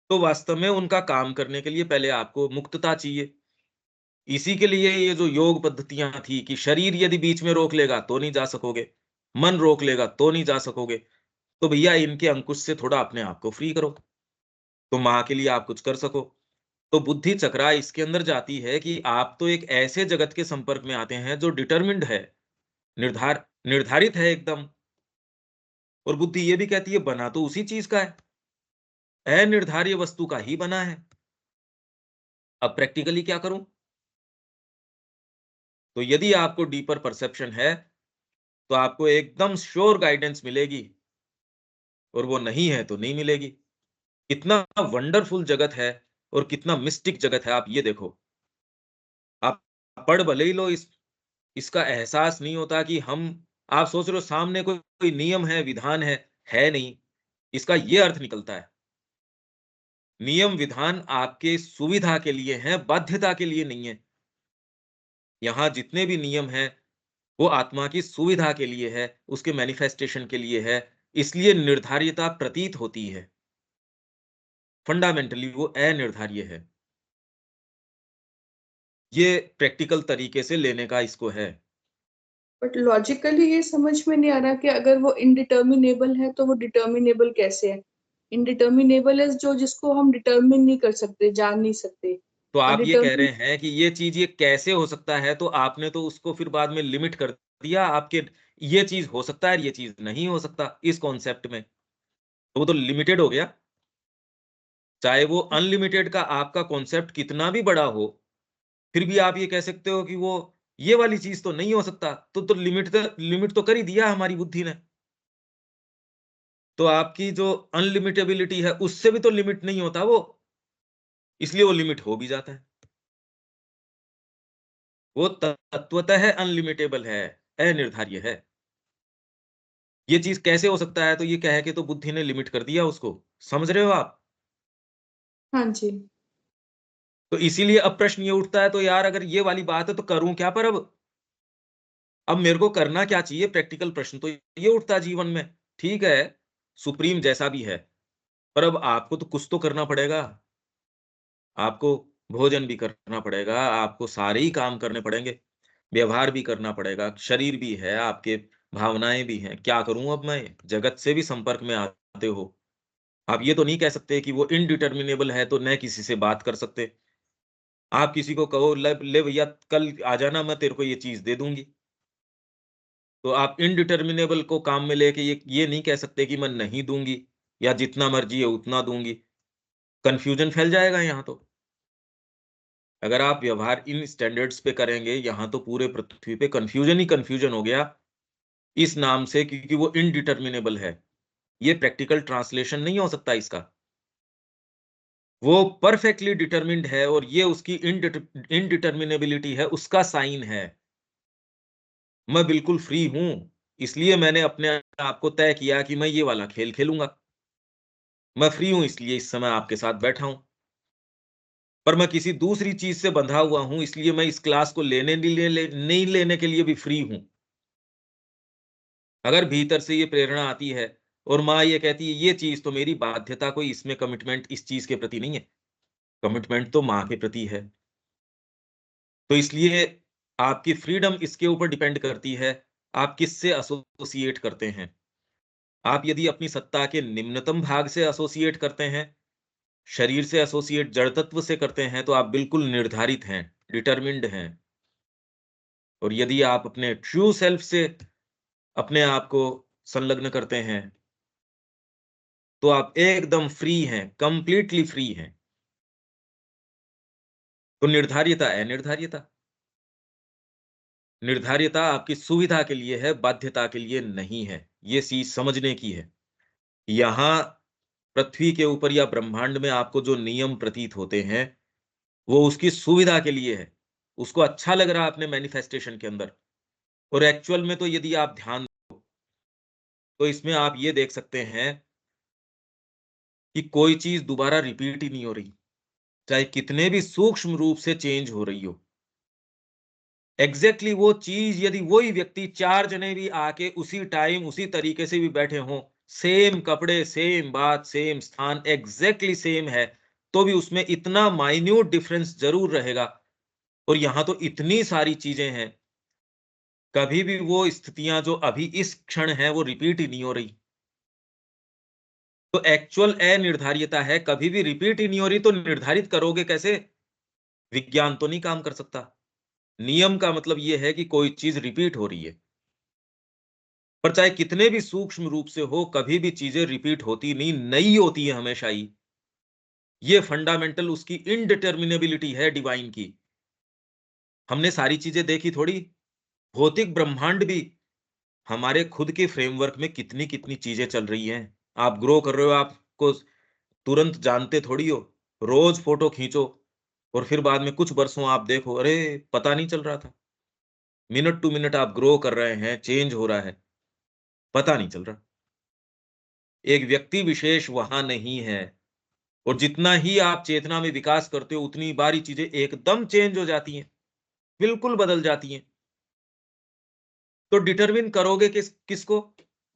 तो वास्तव में उनका काम करने के लिए पहले आपको मुक्तता चाहिए। इसी के लिए ये जो योग पद्धतियां थी कि शरीर यदि बीच में रोक लेगा तो नहीं जा सकोगे, मन रोक लेगा तो नहीं जा सकोगे। तो भैया इनके अंकुश से थोड़ा अपने आप को फ्री करो, तो माँ के लिए आप कुछ कर सको। तो बुद्धि चक्रा इसके अंदर जाती है कि आप तो एक ऐसे जगत के संपर्क में आते हैं जो डिटरमिन्ड है, निर्धारित है एकदम। और बुद्धि ये भी कहती है बना तो उसी चीज का है, अनिर्धार्य वस्तु का ही बना है। अब प्रैक्टिकली क्या करूं? तो यदि आपको डीपर परसेप्शन है तो आपको एकदम श्योर गाइडेंस मिलेगी, और वो नहीं है तो नहीं मिलेगी। कितना वंडरफुल जगत है और कितना मिस्टिक जगत है, आप ये देखो। आप पढ़ भले ही लो, इसका एहसास नहीं होता कि हम, आप सोच रहे हो सामने कोई नियम है, विधान है नहीं। इसका ये अर्थ निकलता है, नियम विधान आपके सुविधा के लिए है, बाध्यता के लिए नहीं है। यहां जितने भी नियम हैं वो आत्मा की सुविधा के लिए है, उसके मैनिफेस्टेशन के लिए है। इसलिए निर्धारियता प्रतीत होती है, फंडामेंटली वो अनिर्धार्य है। ये प्रैक्टिकल तरीके से लेने का इसको है। बट लॉजिकली ये समझ में नहीं आ रहा कि अगर वो इनडिटर्मिनेबल है तो वो डिटर्मिनेबल कैसे है। इनडिटर्मिनेबल है जो जिसको हम डिटर्मिन नहीं कर सकते, जान नहीं सकते। तो और आप ये कह रहे डिटर्मिन, हैं कि ये चीज ये कैसे हो सकता है, तो आपने तो उसको फिर बाद में लिमिट कर दिया आपके, ये चीज हो सकता है ये चीज नहीं हो सकता इस कॉन्सेप्ट में। तो वो तो लिमिटेड हो गया। चाहे वो अनलिमिटेड का आपका कॉन्सेप्ट कितना भी बड़ा हो, फिर भी आप ये कह सकते हो कि वो ये वाली चीज तो नहीं हो सकता। तो लिमिट तो कर ही दिया हमारी बुद्धि ने। तो आपकी जो अनलिमिटेबिलिटी है उससे भी तो लिमिट नहीं होता वो, इसलिए वो लिमिट हो भी जाता है। वो तत्वतः अनलिमिटेबल है, अनिर्धार्य है। ये चीज कैसे हो सकता है, तो ये कह के तो बुद्धि ने लिमिट कर दिया उसको। समझ रहे हो आप? हाँ जी। तो इसीलिए अब प्रश्न ये उठता है, तो यार अगर ये वाली बात है तो करूं क्या? पर अब मेरे को करना क्या चाहिए? प्रैक्टिकल प्रश्न तो ये उठता है जीवन में। ठीक है, सुप्रीम जैसा भी है, पर अब आपको तो कुछ तो करना पड़ेगा। आपको भोजन भी करना पड़ेगा, आपको सारे ही काम करने पड़ेंगे, व्यवहार भी करना पड़ेगा, शरीर भी है आपके, भावनाएं भी हैं। क्या करूं अब मैं? जगत से भी संपर्क में आते हो। आप ये तो नहीं कह सकते कि वो इनडिटर्मिनेबल है तो न किसी से बात कर सकते। आप किसी को कहो ले ले भैया कल आ जाना, मैं तेरे को ये चीज़ दे दूँगी। तो आप इनडिटर्मिनेबल को काम में लेके ये नहीं कह सकते कि मैं नहीं दूँगी या जितना मर्ज़ी है उतना दूँगी। कन्फ्यूज़न फैल जाएगा यहाँ तो। अगर आप व्यवहार इन स्टैंडर्ड्स पे करेंगे, यहाँ तो पूरे पृथ्वी पे कन्फ्यूज़न ही कन्फ्यूज़न हो गया इस नाम से, क्योंकि वो इनडिटर्मिनेबल है। ये प्रैक्टिकल ट्रांसलेशन नहीं हो सकता इसका। वो परफेक्टली डिटरमिन्ड है और ये उसकी इनडिटर्मिनेबिलिटी है, उसका साइन है। मैं बिल्कुल फ्री हूँ, इसलिए मैंने अपने आप को तय किया कि मैं ये वाला खेल खेलूँगा। मैं फ्री हूँ इसलिए इस समय आपके साथ बैठा हूँ। पर मैं किसी दूसरी चीज़ से बंधा हुआ हूँ, इसलिए मैं इस क्लास को नहीं लेने के लिए भी फ्री हूँ। अगर भीतर से ये प्रेरणा आती है और माँ ये कहती है ये चीज़ तो मेरी बाध्यता, कोई इसमें कमिटमेंट इस चीज़ के प्रति नहीं है। कमिटमेंट तो माँ के प्रति है। तो इसलिए आपकी फ्रीडम इसके ऊपर डिपेंड करती है, आप किससे एसोसिएट करते हैं। आप यदि अपनी सत्ता के निम्नतम भाग से एसोसिएट करते हैं, शरीर से एसोसिएट जड़ तत्व से करते हैं, तो आप बिल्कुल निर्धारित हैं, डिटरमिन्ड हैं। और यदि आप अपने ट्रू सेल्फ से अपने आप को संलग्न करते हैं, तो आप एकदम फ्री हैं, कंप्लीटली फ्री हैं। तो निर्धार्यता अनिर्धार्यता। निर्धार्यता आपकी सुविधा के लिए है, बाध्यता के लिए नहीं है। ये चीज़ समझने की है। यहाँ पृथ्वी के ऊपर या ब्रह्मांड में आपको जो नियम प्रतीत होते हैं, वो उसकी सुविधा के लिए है। उसको अच्छा लग रहा है अपने मैनिफेस्टेशन के अंदर। और एक्चुअल में तो यदि आप ध्यान दो, तो इसमें आप ये देख सकते हैं कि कोई चीज़ दोबारा रिपीट ही नहीं हो रही। चाहे कितने भी सूक्ष्म रूप से चेंज हो रही हो। एग्ज़ैक्टली वो चीज़ यदि वही व्यक्ति 4 जने भी आके उसी टाइम, उसी तरीके से भी बैठे हों, सेम कपड़े, सेम बात, सेम स्थान, एग्ज़ैक्टली सेम है, तो भी उसमें इतना माइन्यूट डिफ़रेंस ज़रूर रहेगा। और यहाँ तो इतनी सारी चीज़ें हैं, कभी भी वो स्थितियाँ जो अभी इस क्षण हैं, वो रिपीट ही नहीं हो रही। तो एक्चुअल अनिर्धार्यता है, कभी भी रिपीट ही नहीं हो रही, तो निर्धारित करोगे कैसे? विज्ञान तो नहीं काम कर सकता। नियम का मतलब ये है कि कोई चीज़ रिपीट हो रही है। पर चाहे कितने भी सूक्ष्म रूप से हो, कभी भी चीज़ें रिपीट होती नहीं, नई होती है हमेशा ही। ये फंडामेंटल उसकी इनडिटर्मिनेबिलिटी है डिवाइन की। हमने सारी चीज़ें देखी थोड़ी, भौतिक ब्रह्मांड भी हमारे खुद के फ्रेमवर्क में कितनी-कितनी चीज़ें चल रही हैं। आप ग्रो कर रहे हो, आपको तुरंत जानते थोड़ी हो। रोज़ फ़ोटो खींचो और फिर बाद में कुछ बरसों आप देखो, अरे! पता नहीं चल रहा था। मिनट टू मिनट आप ग्रो कर रहे हैं, चेंज हो रहा है, पता नहीं चल रहा। एक व्यक्ति विशेष वहाँ नहीं है और जितना ही आप चेतना में विकास करते हो, उतनी बारी चीज़ें एकदम चेंज हो जाती हैं, बिल्कुल बदल जाती हैं। तो डिटरमिन करोगे किसको?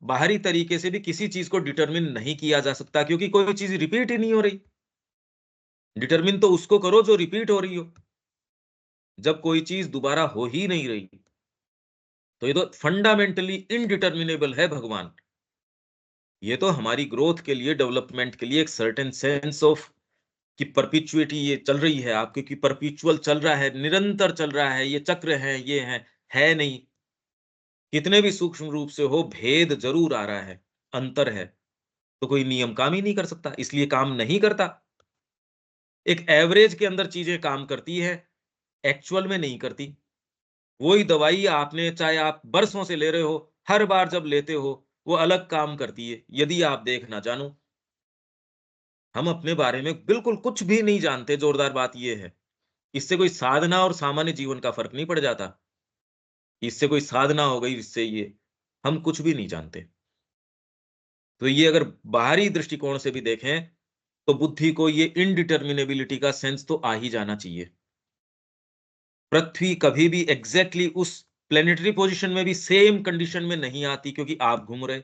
बाहरी तरीके से भी किसी चीज़ को डिटरमिन नहीं किया जा सकता, क्योंकि कोई चीज़ रिपीट ही नहीं हो रही। डिटरमिन तो उसको करो जो रिपीट हो रही हो। जब कोई चीज़ दोबारा हो ही नहीं रही, तो ये तो फंडामेंटली इनडिटर्मिनेबल है भगवान। ये तो हमारी ग्रोथ के लिए, डेवलपमेंट के लिए एक सर्टेन सेंस ऑफ कि परपेचुइटी ये चल रही है आपकी, कि परपेचुअल चल रहा है, निरंतर चल रहा है, ये चक्र है, ये है नहीं। कितने भी सूक्ष्म रूप से हो, भेद ज़रूर आ रहा है, अंतर है, तो कोई नियम काम ही नहीं कर सकता, इसलिए काम नहीं करता। एक एवरेज के अंदर चीज़ें काम करती हैं, एक्चुअल में नहीं करती। वही दवाई आपने चाहे आप बरसों से ले रहे हो, हर बार जब लेते हो, वो अलग काम करती है, यदि आप देख ना जानो। हम अपने बारे में बिल्कुल कुछ भी नहीं जानते, जोरदार बात ये है। इससे कोई साधना और सामान्य जीवन का फ़र्क नहीं पड़ जाता। इससे कोई साधना हो गई, इससे ये हम कुछ भी नहीं जानते। तो ये अगर बाहरी दृष्टिकोण से भी देखें, तो बुद्धि को ये इनडिटर्मिनेबिलिटी का सेंस तो आ ही जाना चाहिए। पृथ्वी कभी भी एग्ज़ैक्टली उस प्लैनेटरी पोज़ीशन में भी सेम कंडीशन में नहीं आती, क्योंकि आप घूम रहे।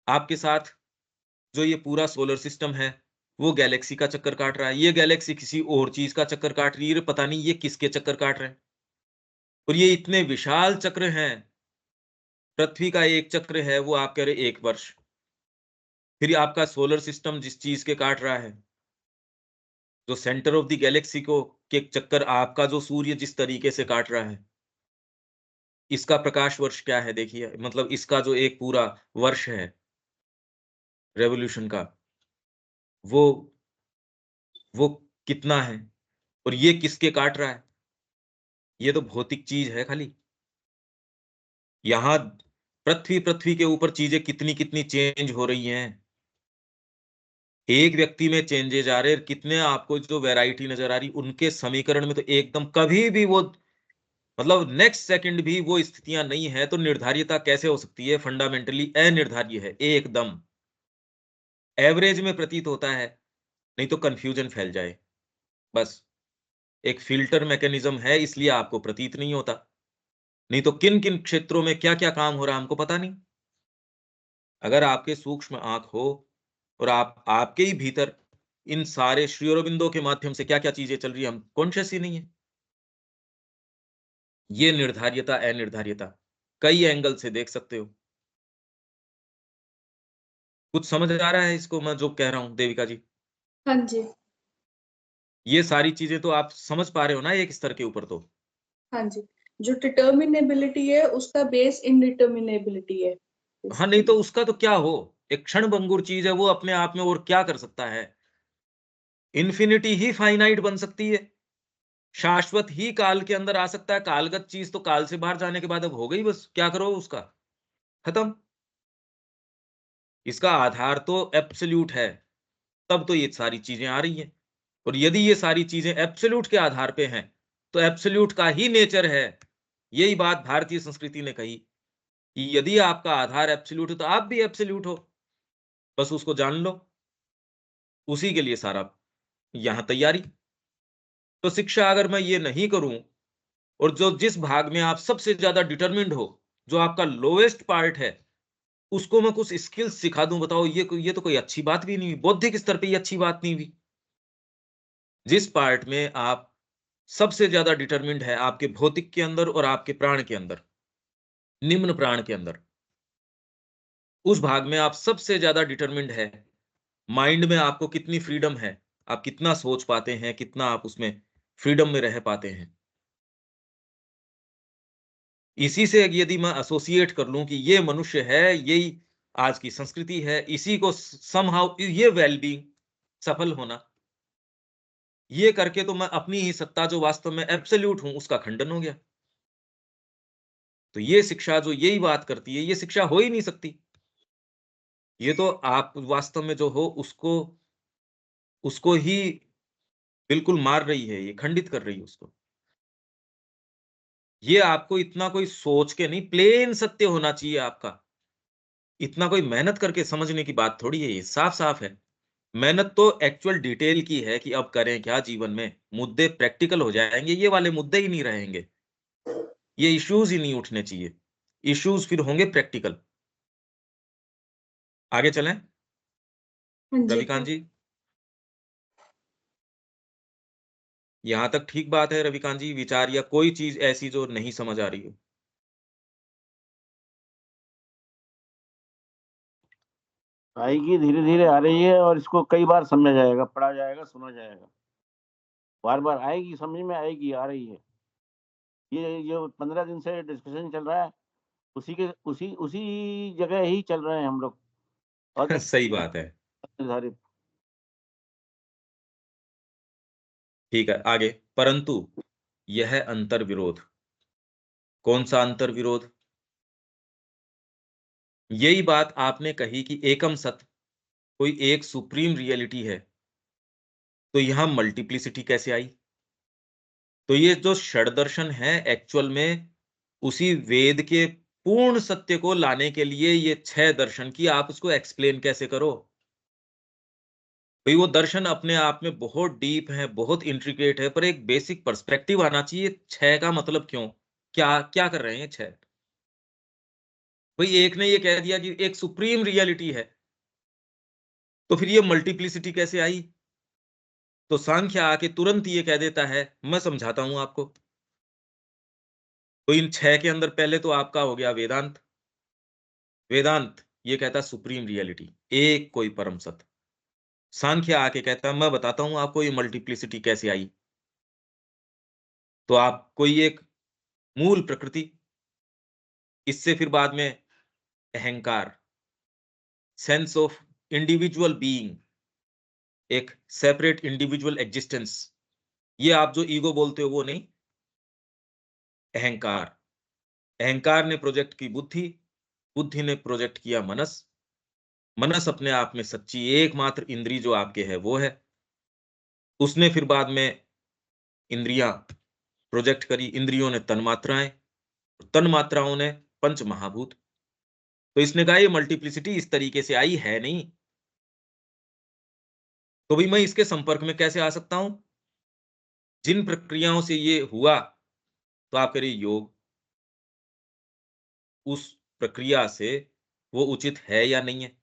आपके साथ जो ये पूरा सोलर सिस्टम है, वो गैलेक्सी का चक्कर काट रहा है। ये गैलेक्सी किसी और चीज़ का चक्कर काट रही है, पता नहीं ये किसके चक्कर काट रहे हैं। और ये इतने विशाल चक्र हैं, पृथ्वी का एक चक्र है वो आप कह रहे 1 वर्ष, फिर आपका सोलर सिस्टम जिस चीज के काट रहा है, जो सेंटर ऑफ द गैलेक्सी को के चक्कर आपका जो सूर्य जिस तरीके से काट रहा है, इसका प्रकाश वर्ष क्या है देखिए, मतलब इसका जो एक पूरा वर्ष है रेवोल्यूशन का, वो वो कितना है, और ये किसके काट रहा है? ये तो भौतिक चीज है खाली। यहाँ पृथ्वी के ऊपर चीजें कितनी कितनी चेंज हो रही हैं, एक व्यक्ति में चेंजेज आ रहे, कितने आपको जो वैरायटी नजर आ रही, उनके समीकरण में तो एकदम कभी भी वो, मतलब नेक्स्ट सेकंड भी वो स्थितियां नहीं है, तो निर्धारियता कैसे हो सकती है? फंडामेंटली अनिर्धार्य है एकदम। एवरेज में प्रतीत होता है, नहीं तो कंफ्यूजन फैल जाए, बस एक फिल्टर मैकेनिज्म है, इसलिए आपको प्रतीत नहीं होता, नहीं तो किन किन क्षेत्रों में क्या क्या काम हो रहा है हमको पता नहीं। अगर आपके सूक्ष्म आंख हो और आप आपके ही भीतर इन सारे श्री अरबिंदो के माध्यम से क्या क्या चीजें चल रही है, हम कॉन्शियस ही नहीं है। ये निर्धार्यता अनिर्धार्यता कई एंगल से देख सकते हो। कुछ समझ आ रहा है इसको मैं जो कह रहा हूं देविका जी? हाँ जी। ये सारी चीजें तो आप समझ पा रहे हो ना एक स्तर के ऊपर तो? हाँ जी, जो डिटर्मिनेबिलिटी है उसका बेस इनडिटर्मिनेबिलिटी है हाँ, नहीं तो बेसिकली। उसका तो क्या हो, एक क्षण भंगुर चीज है वो अपने आप में, और क्या कर सकता है? इन्फिनिटी ही फाइनाइट बन सकती है, शाश्वत ही काल के अंदर आ सकता है, कालगत चीज तो काल से बाहर जाने के बाद अब हो गई, बस क्या करो उसका, खत्म। इसका आधार तो एब्सोल्यूट है, तब तो ये सारी चीजें आ रही हैं। और यदि ये सारी चीजें एब्सोल्यूट के आधार पे हैं, तो एब्सोल्यूट का ही नेचर है। यही बात भारतीय संस्कृति ने कही कि यदि आपका आधार एब्सोल्यूट है तो आप भी एब्सोल्यूट हो, बस उसको जान लो। उसी के लिए सारा यहां तैयारी। तो शिक्षा अगर मैं ये नहीं करूं, और जो जिस भाग में आप सबसे ज्यादा डिटरमिन्ड हो, जो आपका लोएस्ट पार्ट है, उसको मैं कुछ स्किल्स सिखा दूं, बताओ ये तो कोई अच्छी बात भी नहीं हुई, बौद्धिक स्तर पे ये अच्छी बात नहीं हुई। जिस पार्ट में आप सबसे ज्यादा डिटरमिन्ड है, आपके भौतिक के अंदर और आपके प्राण के अंदर, निम्न प्राण के अंदर, उस भाग में आप सबसे ज्यादा डिटरमिन्ड है, माइंड में आपको कितनी फ्रीडम है, आप कितना सोच पाते हैं, कितना आप उसमें फ्रीडम में रह पाते हैं, इसी से यदि मैं एसोसिएट कर लूं कि ये मनुष्य है, यही आज की संस्कृति है, इसी को समहाउ ये वेलबींग, सफल होना, ये करके तो मैं अपनी ही सत्ता जो वास्तव में एब्सोल्यूट हूं उसका खंडन हो गया। तो ये शिक्षा जो यही बात करती है, ये शिक्षा हो ही नहीं सकती। ये तो आप वास्तव में जो हो उसको उसको ही बिल्कुल मार रही है, ये खंडित कर रही है उसको। ये आपको इतना कोई सोच के नहीं, प्लेन सत्य होना चाहिए आपका, इतना कोई मेहनत करके समझने की बात थोड़ी है, ये साफ साफ है। मेहनत तो एक्चुअल डिटेल की है कि अब करें क्या जीवन में, मुद्दे प्रैक्टिकल हो जाएंगे, ये वाले मुद्दे ही नहीं रहेंगे, ये इश्यूज ही नहीं उठने चाहिए, इश्यूज फिर होंगे प्रैक्टिकल। आगे चलें हाँ जी। रविकांत जी, यहां तक ठीक बात है रविकांत जी? विचार या कोई चीज ऐसी जो नहीं समझ आ रही हो? आएगी, धीरे धीरे आ रही है, और इसको कई बार समझा जाएगा, पढ़ा जाएगा, सुना जाएगा, बार बार आएगी, समझ में आएगी, आ रही है। ये जो 15 दिन से डिस्कशन चल रहा है, उसी उसी जगह ही चल रहे हैं हम लोग, और सही बात है। निर्धारित। ठीक है, आगे। परंतु यह अंतर विरोध, कौन सा अंतर विरोध? यही बात आपने कही कि एकम सत्य, कोई एक सुप्रीम रियलिटी है, तो यहां मल्टीप्लिसिटी कैसे आई? तो ये जो षड दर्शन है एक्चुअल में उसी वेद के पूर्ण सत्य को लाने के लिए ये 6 दर्शन की आप उसको एक्सप्लेन कैसे करो? भाई वो दर्शन अपने आप में बहुत डीप है, बहुत इंट्रिकेट है, पर एक बेसिक पर्सपेक्टिव आना चाहिए, 6 का मतलब क्यों, क्या क्या कर रहे हैं 6? भाई एक ने ये कह दिया कि एक सुप्रीम रियलिटी है, तो फिर ये मल्टीप्लिसिटी कैसे आई? तो सांख्य आके तुरंत ये कह देता है, मैं समझाता हूं आपको। तो इन 6 के अंदर पहले तो आपका हो गया वेदांत, वेदांत ये कहता है सुप्रीम रियलिटी, एक कोई परम सत्य। सांख्य आके कहता है मैं बताता हूं आपको ये मल्टीप्लिसिटी कैसे आई। तो आप कोई एक मूल प्रकृति, इससे फिर बाद में अहंकार, सेंस ऑफ इंडिविजुअल बीइंग, एक सेपरेट इंडिविजुअल एग्जिस्टेंस, ये आप जो ईगो बोलते हो वो नहीं, अहंकार। अहंकार ने प्रोजेक्ट की बुद्धि, बुद्धि ने प्रोजेक्ट किया मनस, मनस अपने आप में सच्ची एकमात्र इंद्री जो आपके है वो है। उसने फिर बाद में इंद्रियां प्रोजेक्ट करी, इंद्रियों ने तन्मात्राएं, तन मात्राओं ने पंच महाभूत। तो इसने कहा ये मल्टीप्लिसिटी इस तरीके से आई है नहीं, तो भी मैं इसके संपर्क में कैसे आ सकता हूं? जिन प्रक्रियाओं से ये हुआ, तो आप करिए योग, उस प्रक्रिया से वो उचित है या नहीं है।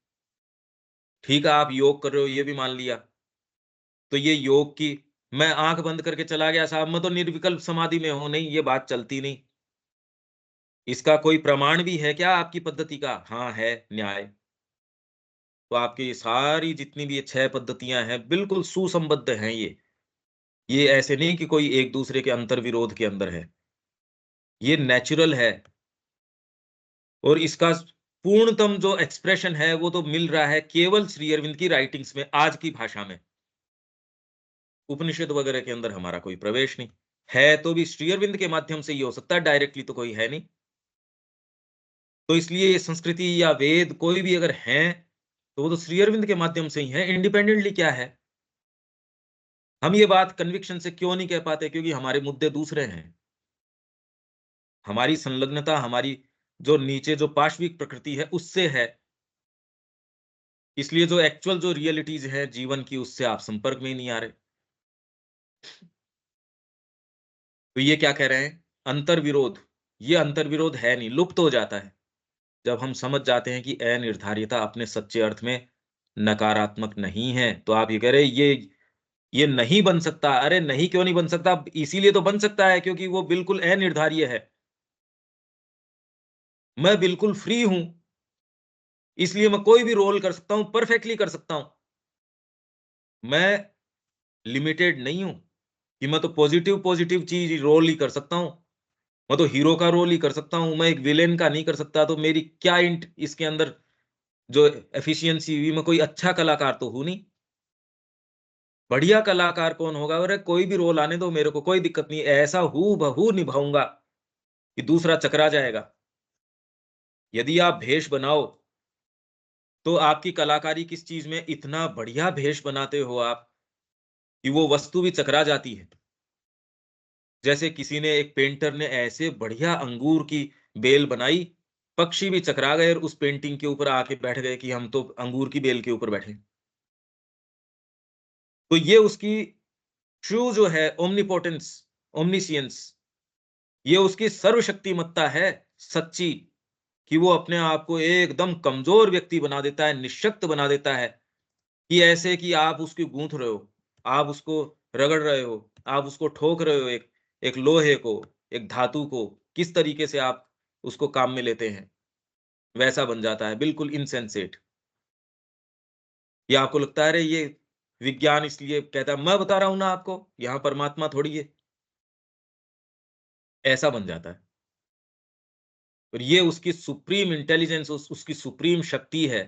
ठीक है, आप योग कर रहे हो ये भी मान लिया, तो ये योग की, मैं आंख बंद करके चला गया साहब, मैं तो निर्विकल्प समाधि में हूं, नहीं ये बात चलती नहीं। इसका कोई प्रमाण भी है क्या आपकी पद्धति का? हाँ है, न्याय। तो आपकी ये सारी जितनी भी ये 6 पद्धतियां हैं बिल्कुल सुसंबद्ध हैं। ये ऐसे नहीं कि कोई एक दूसरे के अंतर विरोध के अंदर है, ये नेचुरल है। और इसका पूर्णतम जो एक्सप्रेशन है वो तो मिल रहा है केवल श्री अरविंद की राइटिंग्स में, आज की भाषा में। उपनिषद वगैरह के अंदर हमारा कोई प्रवेश नहीं है, तो भी श्री अरविंद के माध्यम से ये हो सकता है, डायरेक्टली तो कोई है नहीं। तो इसलिए ये संस्कृति या वेद कोई भी अगर हैं तो वो तो श्री अरविंद के माध्यम से ही है, इंडिपेंडेंटली क्या है। हम ये बात कन्विक्शन से क्यों नहीं कह पाते? क्योंकि हमारे मुद्दे दूसरे हैं। हमारी संलग्नता, हमारी जो नीचे जो पाश्विक प्रकृति है उससे है, इसलिए जो एक्चुअल जो रियलिटीज है जीवन की उससे आप संपर्क में ही नहीं आ रहे। तो ये क्या कह रहे हैं? अंतर्विरोध, ये अंतर्विरोध है नहीं, लुप्त हो जाता है जब हम समझ जाते हैं कि अनिर्धारियता अपने सच्चे अर्थ में नकारात्मक नहीं है। तो आप ये कह रहे ये नहीं बन सकता। अरे नहीं, क्यों नहीं बन सकता? इसीलिए तो बन सकता है क्योंकि वो बिल्कुल अनिर्धारिय है। मैं बिल्कुल फ्री हूं, इसलिए मैं कोई भी रोल कर सकता हूं, परफेक्टली कर सकता हूं। मैं लिमिटेड नहीं हूं कि मैं तो पॉजिटिव पॉजिटिव चीज रोल ही कर सकता हूं, मैं तो हीरो का रोल ही कर सकता हूं, मैं एक विलेन का नहीं कर सकता। तो मेरी क्या इसके अंदर जो एफिशिएंसी हुई, मैं कोई अच्छा कलाकार तो हूं नहीं। बढ़िया कलाकार कौन होगा? अरे कोई भी रोल आने दो, मेरे को कोई दिक्कत नहीं, ऐसा हूबहू निभाऊंगा कि दूसरा चकरा जाएगा। यदि आप भेष बनाओ तो आपकी कलाकारी किस चीज में? इतना बढ़िया भेष बनाते हो आप कि वो वस्तु भी चकरा जाती है। जैसे किसी ने, एक पेंटर ने ऐसे बढ़िया अंगूर की बेल बनाई, पक्षी भी चकरा गए और उस पेंटिंग के ऊपर आके बैठ गए कि हम तो अंगूर की बेल के ऊपर बैठे। तो ये उसकी ट्रू जो है ओमनीपोटेंस, ओमनीसियंस, ये उसकी सर्वशक्तिमत्ता है सच्ची, कि वो अपने आप को एकदम कमजोर व्यक्ति बना देता है, निःशक्त बना देता है, कि ऐसे कि आप उसकी गूंथ रहे हो, आप उसको रगड़ रहे हो, आप उसको ठोक रहे हो, एक एक लोहे को, एक धातु को, किस तरीके से आप उसको काम में लेते हैं, वैसा बन जाता है, बिल्कुल इनसेंसेट। ये आपको लगता है अरे ये विज्ञान इसलिए कहता है, मैं बता रहा हूं ना आपको, यहां परमात्मा थोड़ी है, ऐसा बन जाता है। और ये उसकी सुप्रीम इंटेलिजेंस, उसकी सुप्रीम शक्ति है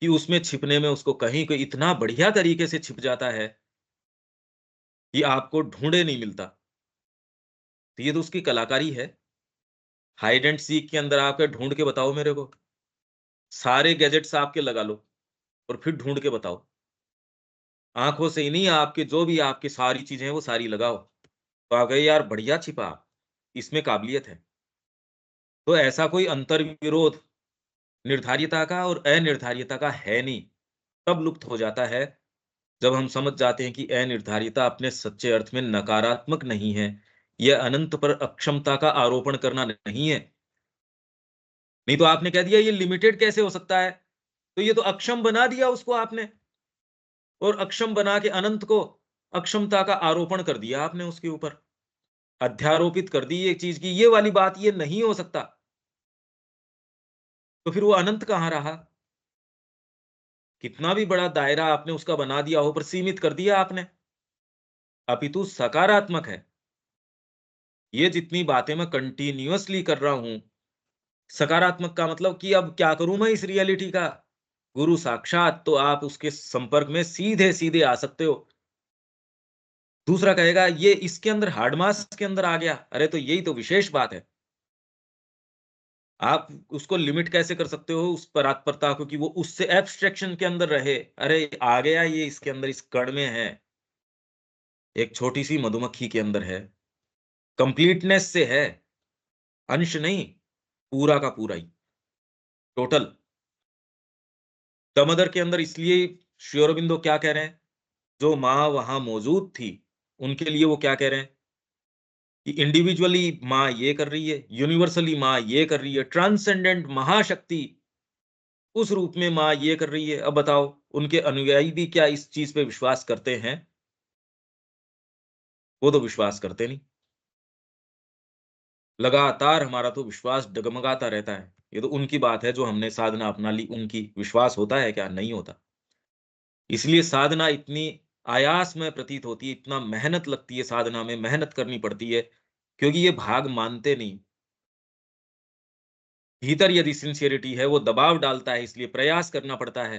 कि उसमें छिपने में उसको कहीं कोई इतना बढ़िया तरीके से छिप जाता है कि आपको ढूंढे नहीं मिलता। तो ये तो उसकी कलाकारी है। हाइड एंड सीक के अंदर आपके ढूंढ के बताओ मेरे को, सारे गैजेट्स आपके लगा लो और फिर ढूंढ के बताओ। आंखों से ही नहीं, आपके जो भी आपकी सारी चीजें हैं वो सारी लगाओ, तो आप कहे यार बढ़िया छिपा, इसमें काबिलियत है। तो ऐसा कोई अंतर्विरोध निर्धारियता का और अनिर्धारियता का है नहीं। तब लुप्त हो जाता है जब हम समझ जाते हैं कि अनिर्धारियता अपने सच्चे अर्थ में नकारात्मक नहीं है, यह अनंत पर अक्षमता का आरोपण करना नहीं है। नहीं तो आपने कह दिया ये लिमिटेड कैसे हो सकता है, तो ये तो अक्षम बना दिया उसको आपने, और अक्षम बना के अनंत को अक्षमता का आरोपण कर दिया आपने उसके ऊपर, अध्यारोपित कर दी ये चीज की, ये वाली बात ये नहीं हो सकता। तो फिर वो अनंत कहाँ रहा? कितना भी बड़ा दायरा आपने उसका बना दिया हो, पर सीमित कर दिया आपने। अपितु सकारात्मक है। ये जितनी बातें मैं कंटिन्यूअसली कर रहा हूं, सकारात्मक का मतलब कि अब क्या करूं मैं इस रियलिटी का? गुरु साक्षात, तो आप उसके संपर्क में सीधे सीधे आ सकते हो। दूसरा कहेगा ये इसके अंदर हार्ड मास के अंदर आ गया, अरे तो यही तो विशेष बात है। आप उसको लिमिट कैसे कर सकते हो उस परात्परता को कि वो उससे एब्स्ट्रैक्शन के अंदर रहे? अरे आ गया, ये इसके अंदर इस कण में है, एक छोटी सी मधुमक्खी के अंदर है, कंप्लीटनेस से है, अंश नहीं, पूरा का पूरा ही, टोटल। दमदर के अंदर इसलिए श्री अरबिंदो क्या कह रहे हैं, जो माँ वहां मौजूद थी उनके लिए वो क्या कह रहे हैं कि इंडिविजुअली माँ ये कर रही है, यूनिवर्सली माँ ये कर रही है, ट्रांसेंडेंट महाशक्ति उस रूप में माँ ये कर रही है। अब बताओ, उनके अनुयायी भी क्या इस चीज पे विश्वास करते हैं? वो तो विश्वास करते नहीं। लगातार हमारा तो विश्वास डगमगाता रहता है। ये तो उनकी बात है जो हमने साधना अपना ली, उनकी विश्वास होता है क्या? नहीं होता। इसलिए साधना इतनी आयास में प्रतीत होती है, इतना मेहनत लगती है साधना में, मेहनत करनी पड़ती है, क्योंकि ये भाग मानते नहीं। भीतर यदि सिंसियरिटी है, वो दबाव डालता है, इसलिए प्रयास करना पड़ता है।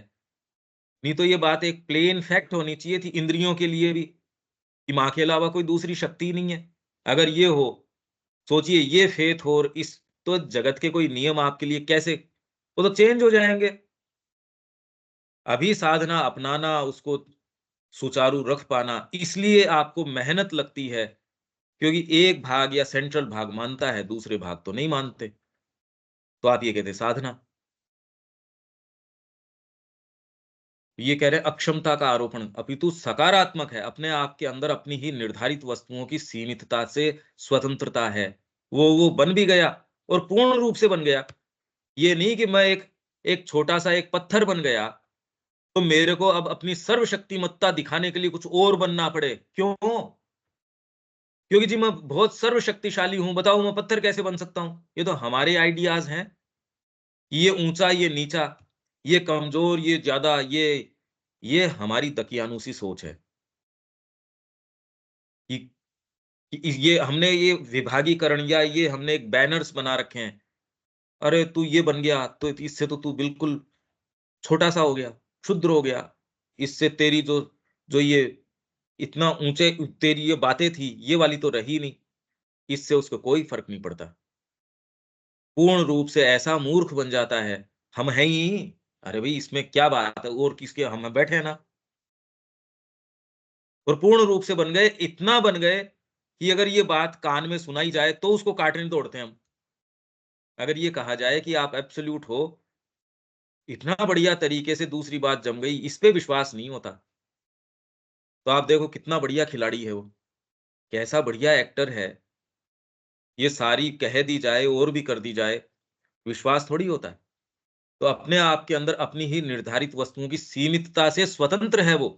नहीं तो ये बात एक प्लेन फैक्ट होनी चाहिए थी इंद्रियों के लिए भी, कि माँ के अलावा कोई दूसरी शक्ति नहीं है। अगर ये हो, सोचिए ये फेथ हो, और इस तो जगत के कोई नियम आपके लिए कैसे, वो तो चेंज हो जाएंगे। अभी साधना अपनाना, उसको सुचारू रख पाना, इसलिए आपको मेहनत लगती है, क्योंकि एक भाग या सेंट्रल भाग मानता है, दूसरे भाग तो नहीं मानते। तो आप ये कहते साधना। ये कह रहे हैं अक्षमता का आरोपण, अपितु सकारात्मक है, अपने आप के अंदर अपनी ही निर्धारित वस्तुओं की सीमितता से स्वतंत्रता है। वो बन भी गया, और पूर्ण रूप से बन गया। ये नहीं कि मैं एक एक छोटा सा एक पत्थर बन गया, तो मेरे को अब अपनी सर्वशक्तिमत्ता दिखाने के लिए कुछ और बनना पड़े। क्यों? क्योंकि जी मैं बहुत सर्वशक्तिशाली हूं, बताओ मैं पत्थर कैसे बन सकता हूं? ये तो हमारे आइडियाज हैं, ये ऊंचा ये नीचा, ये कमजोर ये ज्यादा, ये हमारी दकियानुसी सोच है कि ये हमने ये विभागीकरण, या ये हमने एक बैनर्स बना रखे हैं। अरे तू ये बन गया तो इससे तो तू बिल्कुल छोटा सा हो गया, क्षुद्र हो गया। इससे तेरी जो जो ये इतना ऊंचे तेरी ये बातें थी, ये वाली तो रही नहीं। इससे उसको कोई फर्क नहीं पड़ता। पूर्ण रूप से ऐसा मूर्ख बन जाता है, हम हैं ही। अरे भाई इसमें क्या बात है, और किसके, हम बैठे हैं ना। और पूर्ण रूप से बन गए, इतना बन गए कि अगर ये बात कान में सुनाई जाए तो उसको काटने दौड़ते हैं हम। अगर ये कहा जाए कि आप एब्सोल्यूट हो, इतना बढ़िया तरीके से दूसरी बात जम गई, इस पे विश्वास नहीं होता। तो आप देखो कितना बढ़िया खिलाड़ी है वो, कैसा बढ़िया एक्टर है। ये सारी कह दी जाए और भी कर दी जाए, विश्वास थोड़ी होता है। तो अपने आप के अंदर अपनी ही निर्धारित वस्तुओं की सीमितता से स्वतंत्र है वो,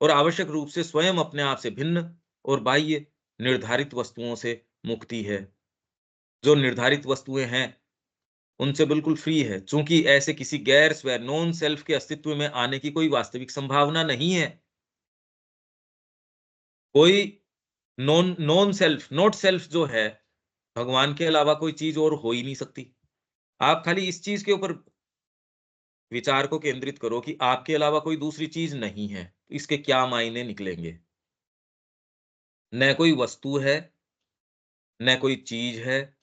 और आवश्यक रूप से स्वयं अपने आप से भिन्न और बाह्य निर्धारित वस्तुओं से मुक्ति है। जो निर्धारित वस्तुएं हैं उनसे बिल्कुल फ्री है, चूंकि ऐसे किसी गैर स्व नॉन सेल्फ के अस्तित्व में आने की कोई वास्तविक संभावना नहीं है। कोई non non self, not self जो है, भगवान के अलावा कोई चीज और हो ही नहीं सकती। आप खाली इस चीज के ऊपर विचार को केंद्रित करो कि आपके अलावा कोई दूसरी चीज नहीं है, तो इसके क्या मायने निकलेंगे? न कोई वस्तु है, न कोई चीज है,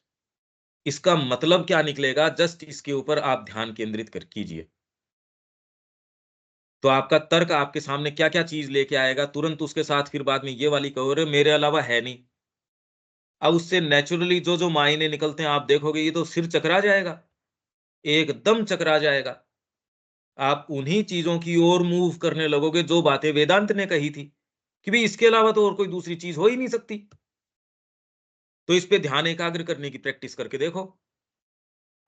इसका मतलब क्या निकलेगा? जस्ट इसके ऊपर आप ध्यान केंद्रित कर कीजिए, तो आपका तर्क आपके सामने क्या क्या चीज लेके आएगा, तुरंत उसके साथ फिर बाद में ये वाली कहो, रे मेरे अलावा है नहीं। अब उससे नेचुरली जो जो मायने निकलते हैं आप देखोगे, ये तो सिर चकरा जाएगा, एकदम चकरा जाएगा। आप उन्हीं चीजों की ओर मूव करने लगोगे जो बातें वेदांत ने कही थी, कि भाई इसके अलावा तो और कोई दूसरी चीज हो ही नहीं सकती। तो इस पे ध्यान एकाग्र करने की प्रैक्टिस करके देखो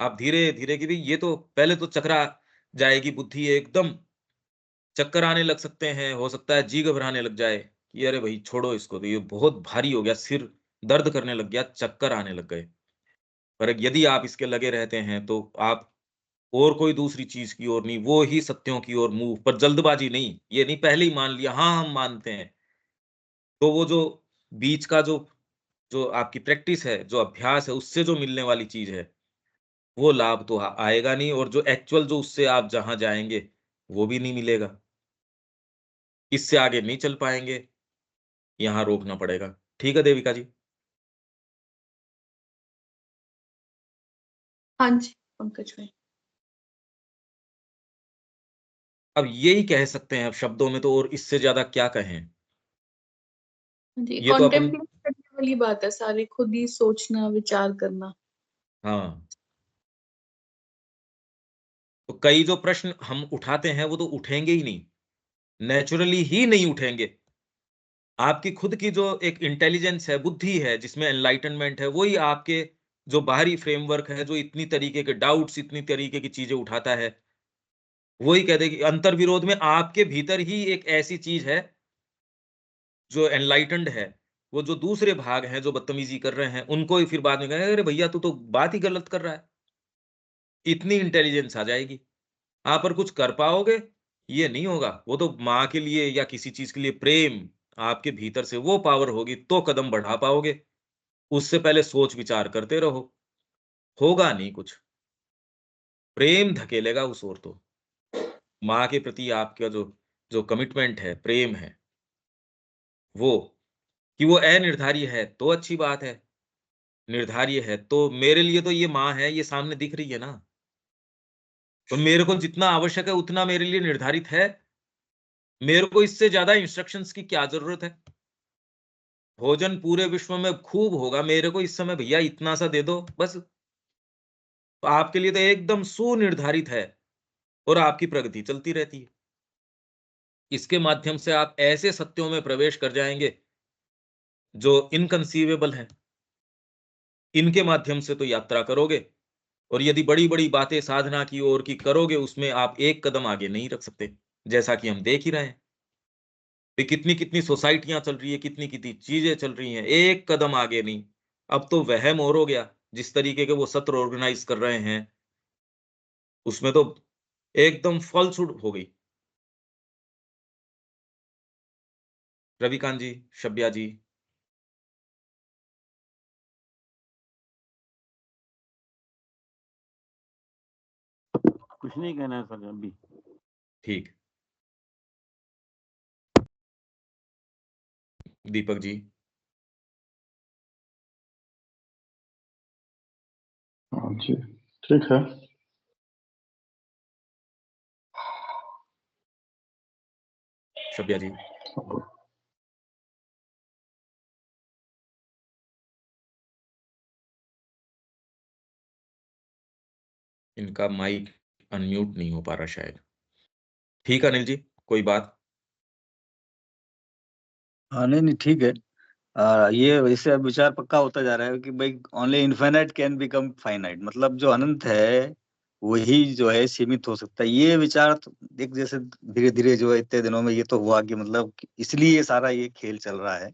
आप, धीरे धीरे कि भाई ये तो पहले तो चकरा जाएगी बुद्धि, एकदम चक्कर आने लग सकते हैं, हो सकता है जी घबराने लग जाए कि अरे भाई छोड़ो इसको, तो ये बहुत भारी हो गया, सिर दर्द करने लग गया, चक्कर आने लग गए। पर यदि आप इसके लगे रहते हैं तो आप और कोई दूसरी चीज की ओर नहीं, वो ही सत्यों की ओर मूव, पर जल्दबाजी नहीं। ये नहीं पहले ही मान लिया हाँ हम मानते हैं। तो वो जो बीच का जो जो आपकी प्रैक्टिस है, जो अभ्यास है, उससे जो मिलने वाली चीज है, वो लाभ तो आएगा नहीं, और जो एक्चुअल जो उससे आप जहां जाएंगे वो भी नहीं मिलेगा। इससे आगे नहीं चल पाएंगे, यहां रोकना पड़ेगा। ठीक है देविका जी? हाँ जी पंकज भाई। अब यही कह सकते हैं अब शब्दों में, तो और इससे ज्यादा क्या कहें। हाँ जी, ये तो अपन, कॉन्टेम्पलेट करने वाली बात है सारी, खुद ही सोचना विचार करना। हाँ, तो कई जो प्रश्न हम उठाते हैं वो तो उठेंगे ही नहीं, नेचुरली ही नहीं उठेंगे। आपकी खुद की जो एक इंटेलिजेंस है, बुद्धि है, जिसमें एनलाइटनमेंट है, वही आपके जो बाहरी फ्रेमवर्क है, जो इतनी तरीके के डाउट्स, इतनी तरीके की चीजें उठाता है, वही कह दे कि अंतर विरोध में आपके भीतर ही एक ऐसी चीज है जो एनलाइटन्ड है। वो जो दूसरे भाग हैं जो बदतमीजी कर रहे हैं, उनको ही फिर बाद में कहे अरे भैया तू तो बात ही गलत कर रहा है। इतनी इंटेलिजेंस आ जाएगी। आप पर कुछ कर पाओगे ये नहीं होगा। वो तो माँ के लिए या किसी चीज के लिए प्रेम आपके भीतर से वो पावर होगी तो कदम बढ़ा पाओगे। उससे पहले सोच विचार करते रहो, होगा नहीं कुछ। प्रेम धकेलेगा उस ओर। तो माँ के प्रति आपका जो जो कमिटमेंट है, प्रेम है, वो कि वो अनिर्धार्य है तो अच्छी बात है। निर्धार्य है तो मेरे लिए तो ये माँ है, ये सामने दिख रही है ना। तो मेरे को जितना आवश्यक है उतना मेरे लिए निर्धारित है। मेरे को इससे ज्यादा इंस्ट्रक्शंस की क्या जरूरत है। भोजन पूरे विश्व में खूब होगा, मेरे को इस समय भैया इतना सा दे दो बस। तो आपके लिए तो एकदम सुनिर्धारित है, और आपकी प्रगति चलती रहती है। इसके माध्यम से आप ऐसे सत्यों में प्रवेश कर जाएंगे जो इनकंसीवेबल है। इनके माध्यम से तो यात्रा करोगे, और यदि बड़ी बड़ी बातें साधना की ओर की करोगे, उसमें आप एक कदम आगे नहीं रख सकते। जैसा कि हम देख ही रहे हैं कि कितनी कितनी सोसाइटियां चल रही है, कितनी कितनी चीजें चल रही हैं, एक कदम आगे नहीं। अब तो वहम और हो गया, जिस तरीके के वो सत्र ऑर्गेनाइज कर रहे हैं, उसमें तो एकदम फॉल्सहुड हो गई। रविकांत जी, शब्या जी। कुछ नहीं कहना है सर अभी। ठीक। दीपक जी। हाँ जी, ठीक है। शब्या जी। इनका माइक अनम्यूट नहीं हो पा रहा शायद। ठीक है अनिल जी, कोई बात? हाँ नहीं नहीं ठीक है। ये वैसे अब विचार पक्का होता जा रहा है कि भाई only infinite can become finite, मतलब जो अनंत है वही जो है सीमित हो सकता है। ये विचार तो एक जैसे धीरे धीरे जो है इतने दिनों में ये तो हुआ कि मतलब इसलिए सारा ये खेल चल रहा है।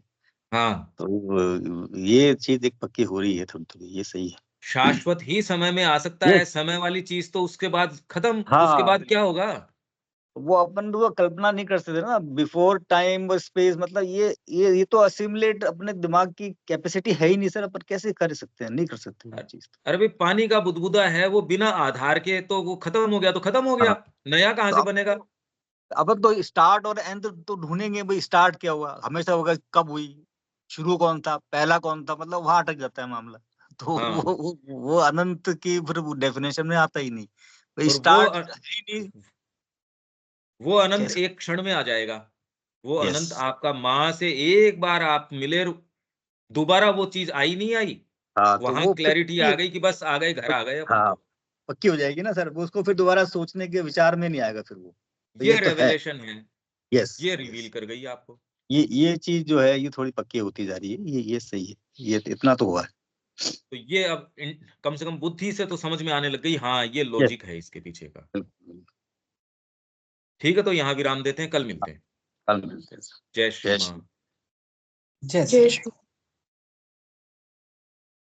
हाँ, तो ये चीज एक पक्की हो रही है थोड़ी थोड़ी, ये सही है। शाश्वत ही समय में आ सकता है। यस। समय वाली चीज तो उसके बाद खत्म, उसके हाँ बाद क्या होगा? वो अपन तो कल्पना नहीं कर सकते ना, बिफोर टाइम व स्पेस, मतलब ये तो असिमुलेट अपने दिमाग की कैपेसिटी है ही नहीं सर। अपन कैसे कर सकते हैं, नहीं कर सकते ये चीज तो। अरे भाई, पानी का बुदबुदा है, वो बिना आधार के तो वो खत्म हो गया तो खत्म हो हाँ गया। नया कहां तो से बनेगा? अपन तो स्टार्ट और एंड तो ढूंढेंगे भाई, स्टार्ट क्या हुआ हमेशा होगा, कब हुई, शुरू कौन था, पहला कौन था, मतलब वहां अटक जाता है मामला। तो हाँ, वो अनंत की फिर डेफिनेशन में आता ही नहीं भाई, और स्टार्ट है ही नहीं। वो अनंत कैसे? एक क्षण में आ जाएगा। वो यस। अनंत आपका माँ से एक बार आप मिले, दोबारा वो चीज आई नहीं आई। हाँ तो वहां वो फिर क्लैरिटी आ गई कि बस आ गए, घर आ गए अपन हाँ तो। पक्की हो जाएगी ना सर, वो उसको फिर दोबारा सोचने के विचार में नहीं आएगा फिर वो। तो ये ये तो है। रेवलेशन है, यस। ये रिवील यस। कर गई आपको। ये चीज जो है ये थोड़ी पक्की होती जा रही है, ये सही है, ये इतना तो हुआ है। तो ये अब कम से कम बुद्धि से तो समझ में आने लग गई, हाँ ये यस। लॉजिक है इसके पीछे का। बिल्कुल। ठीक है, तो यहाँ विराम देते हैं, कल मिलते हैं। कल मिलते हैं। जय श्री जय माँ। श्री। जय श्री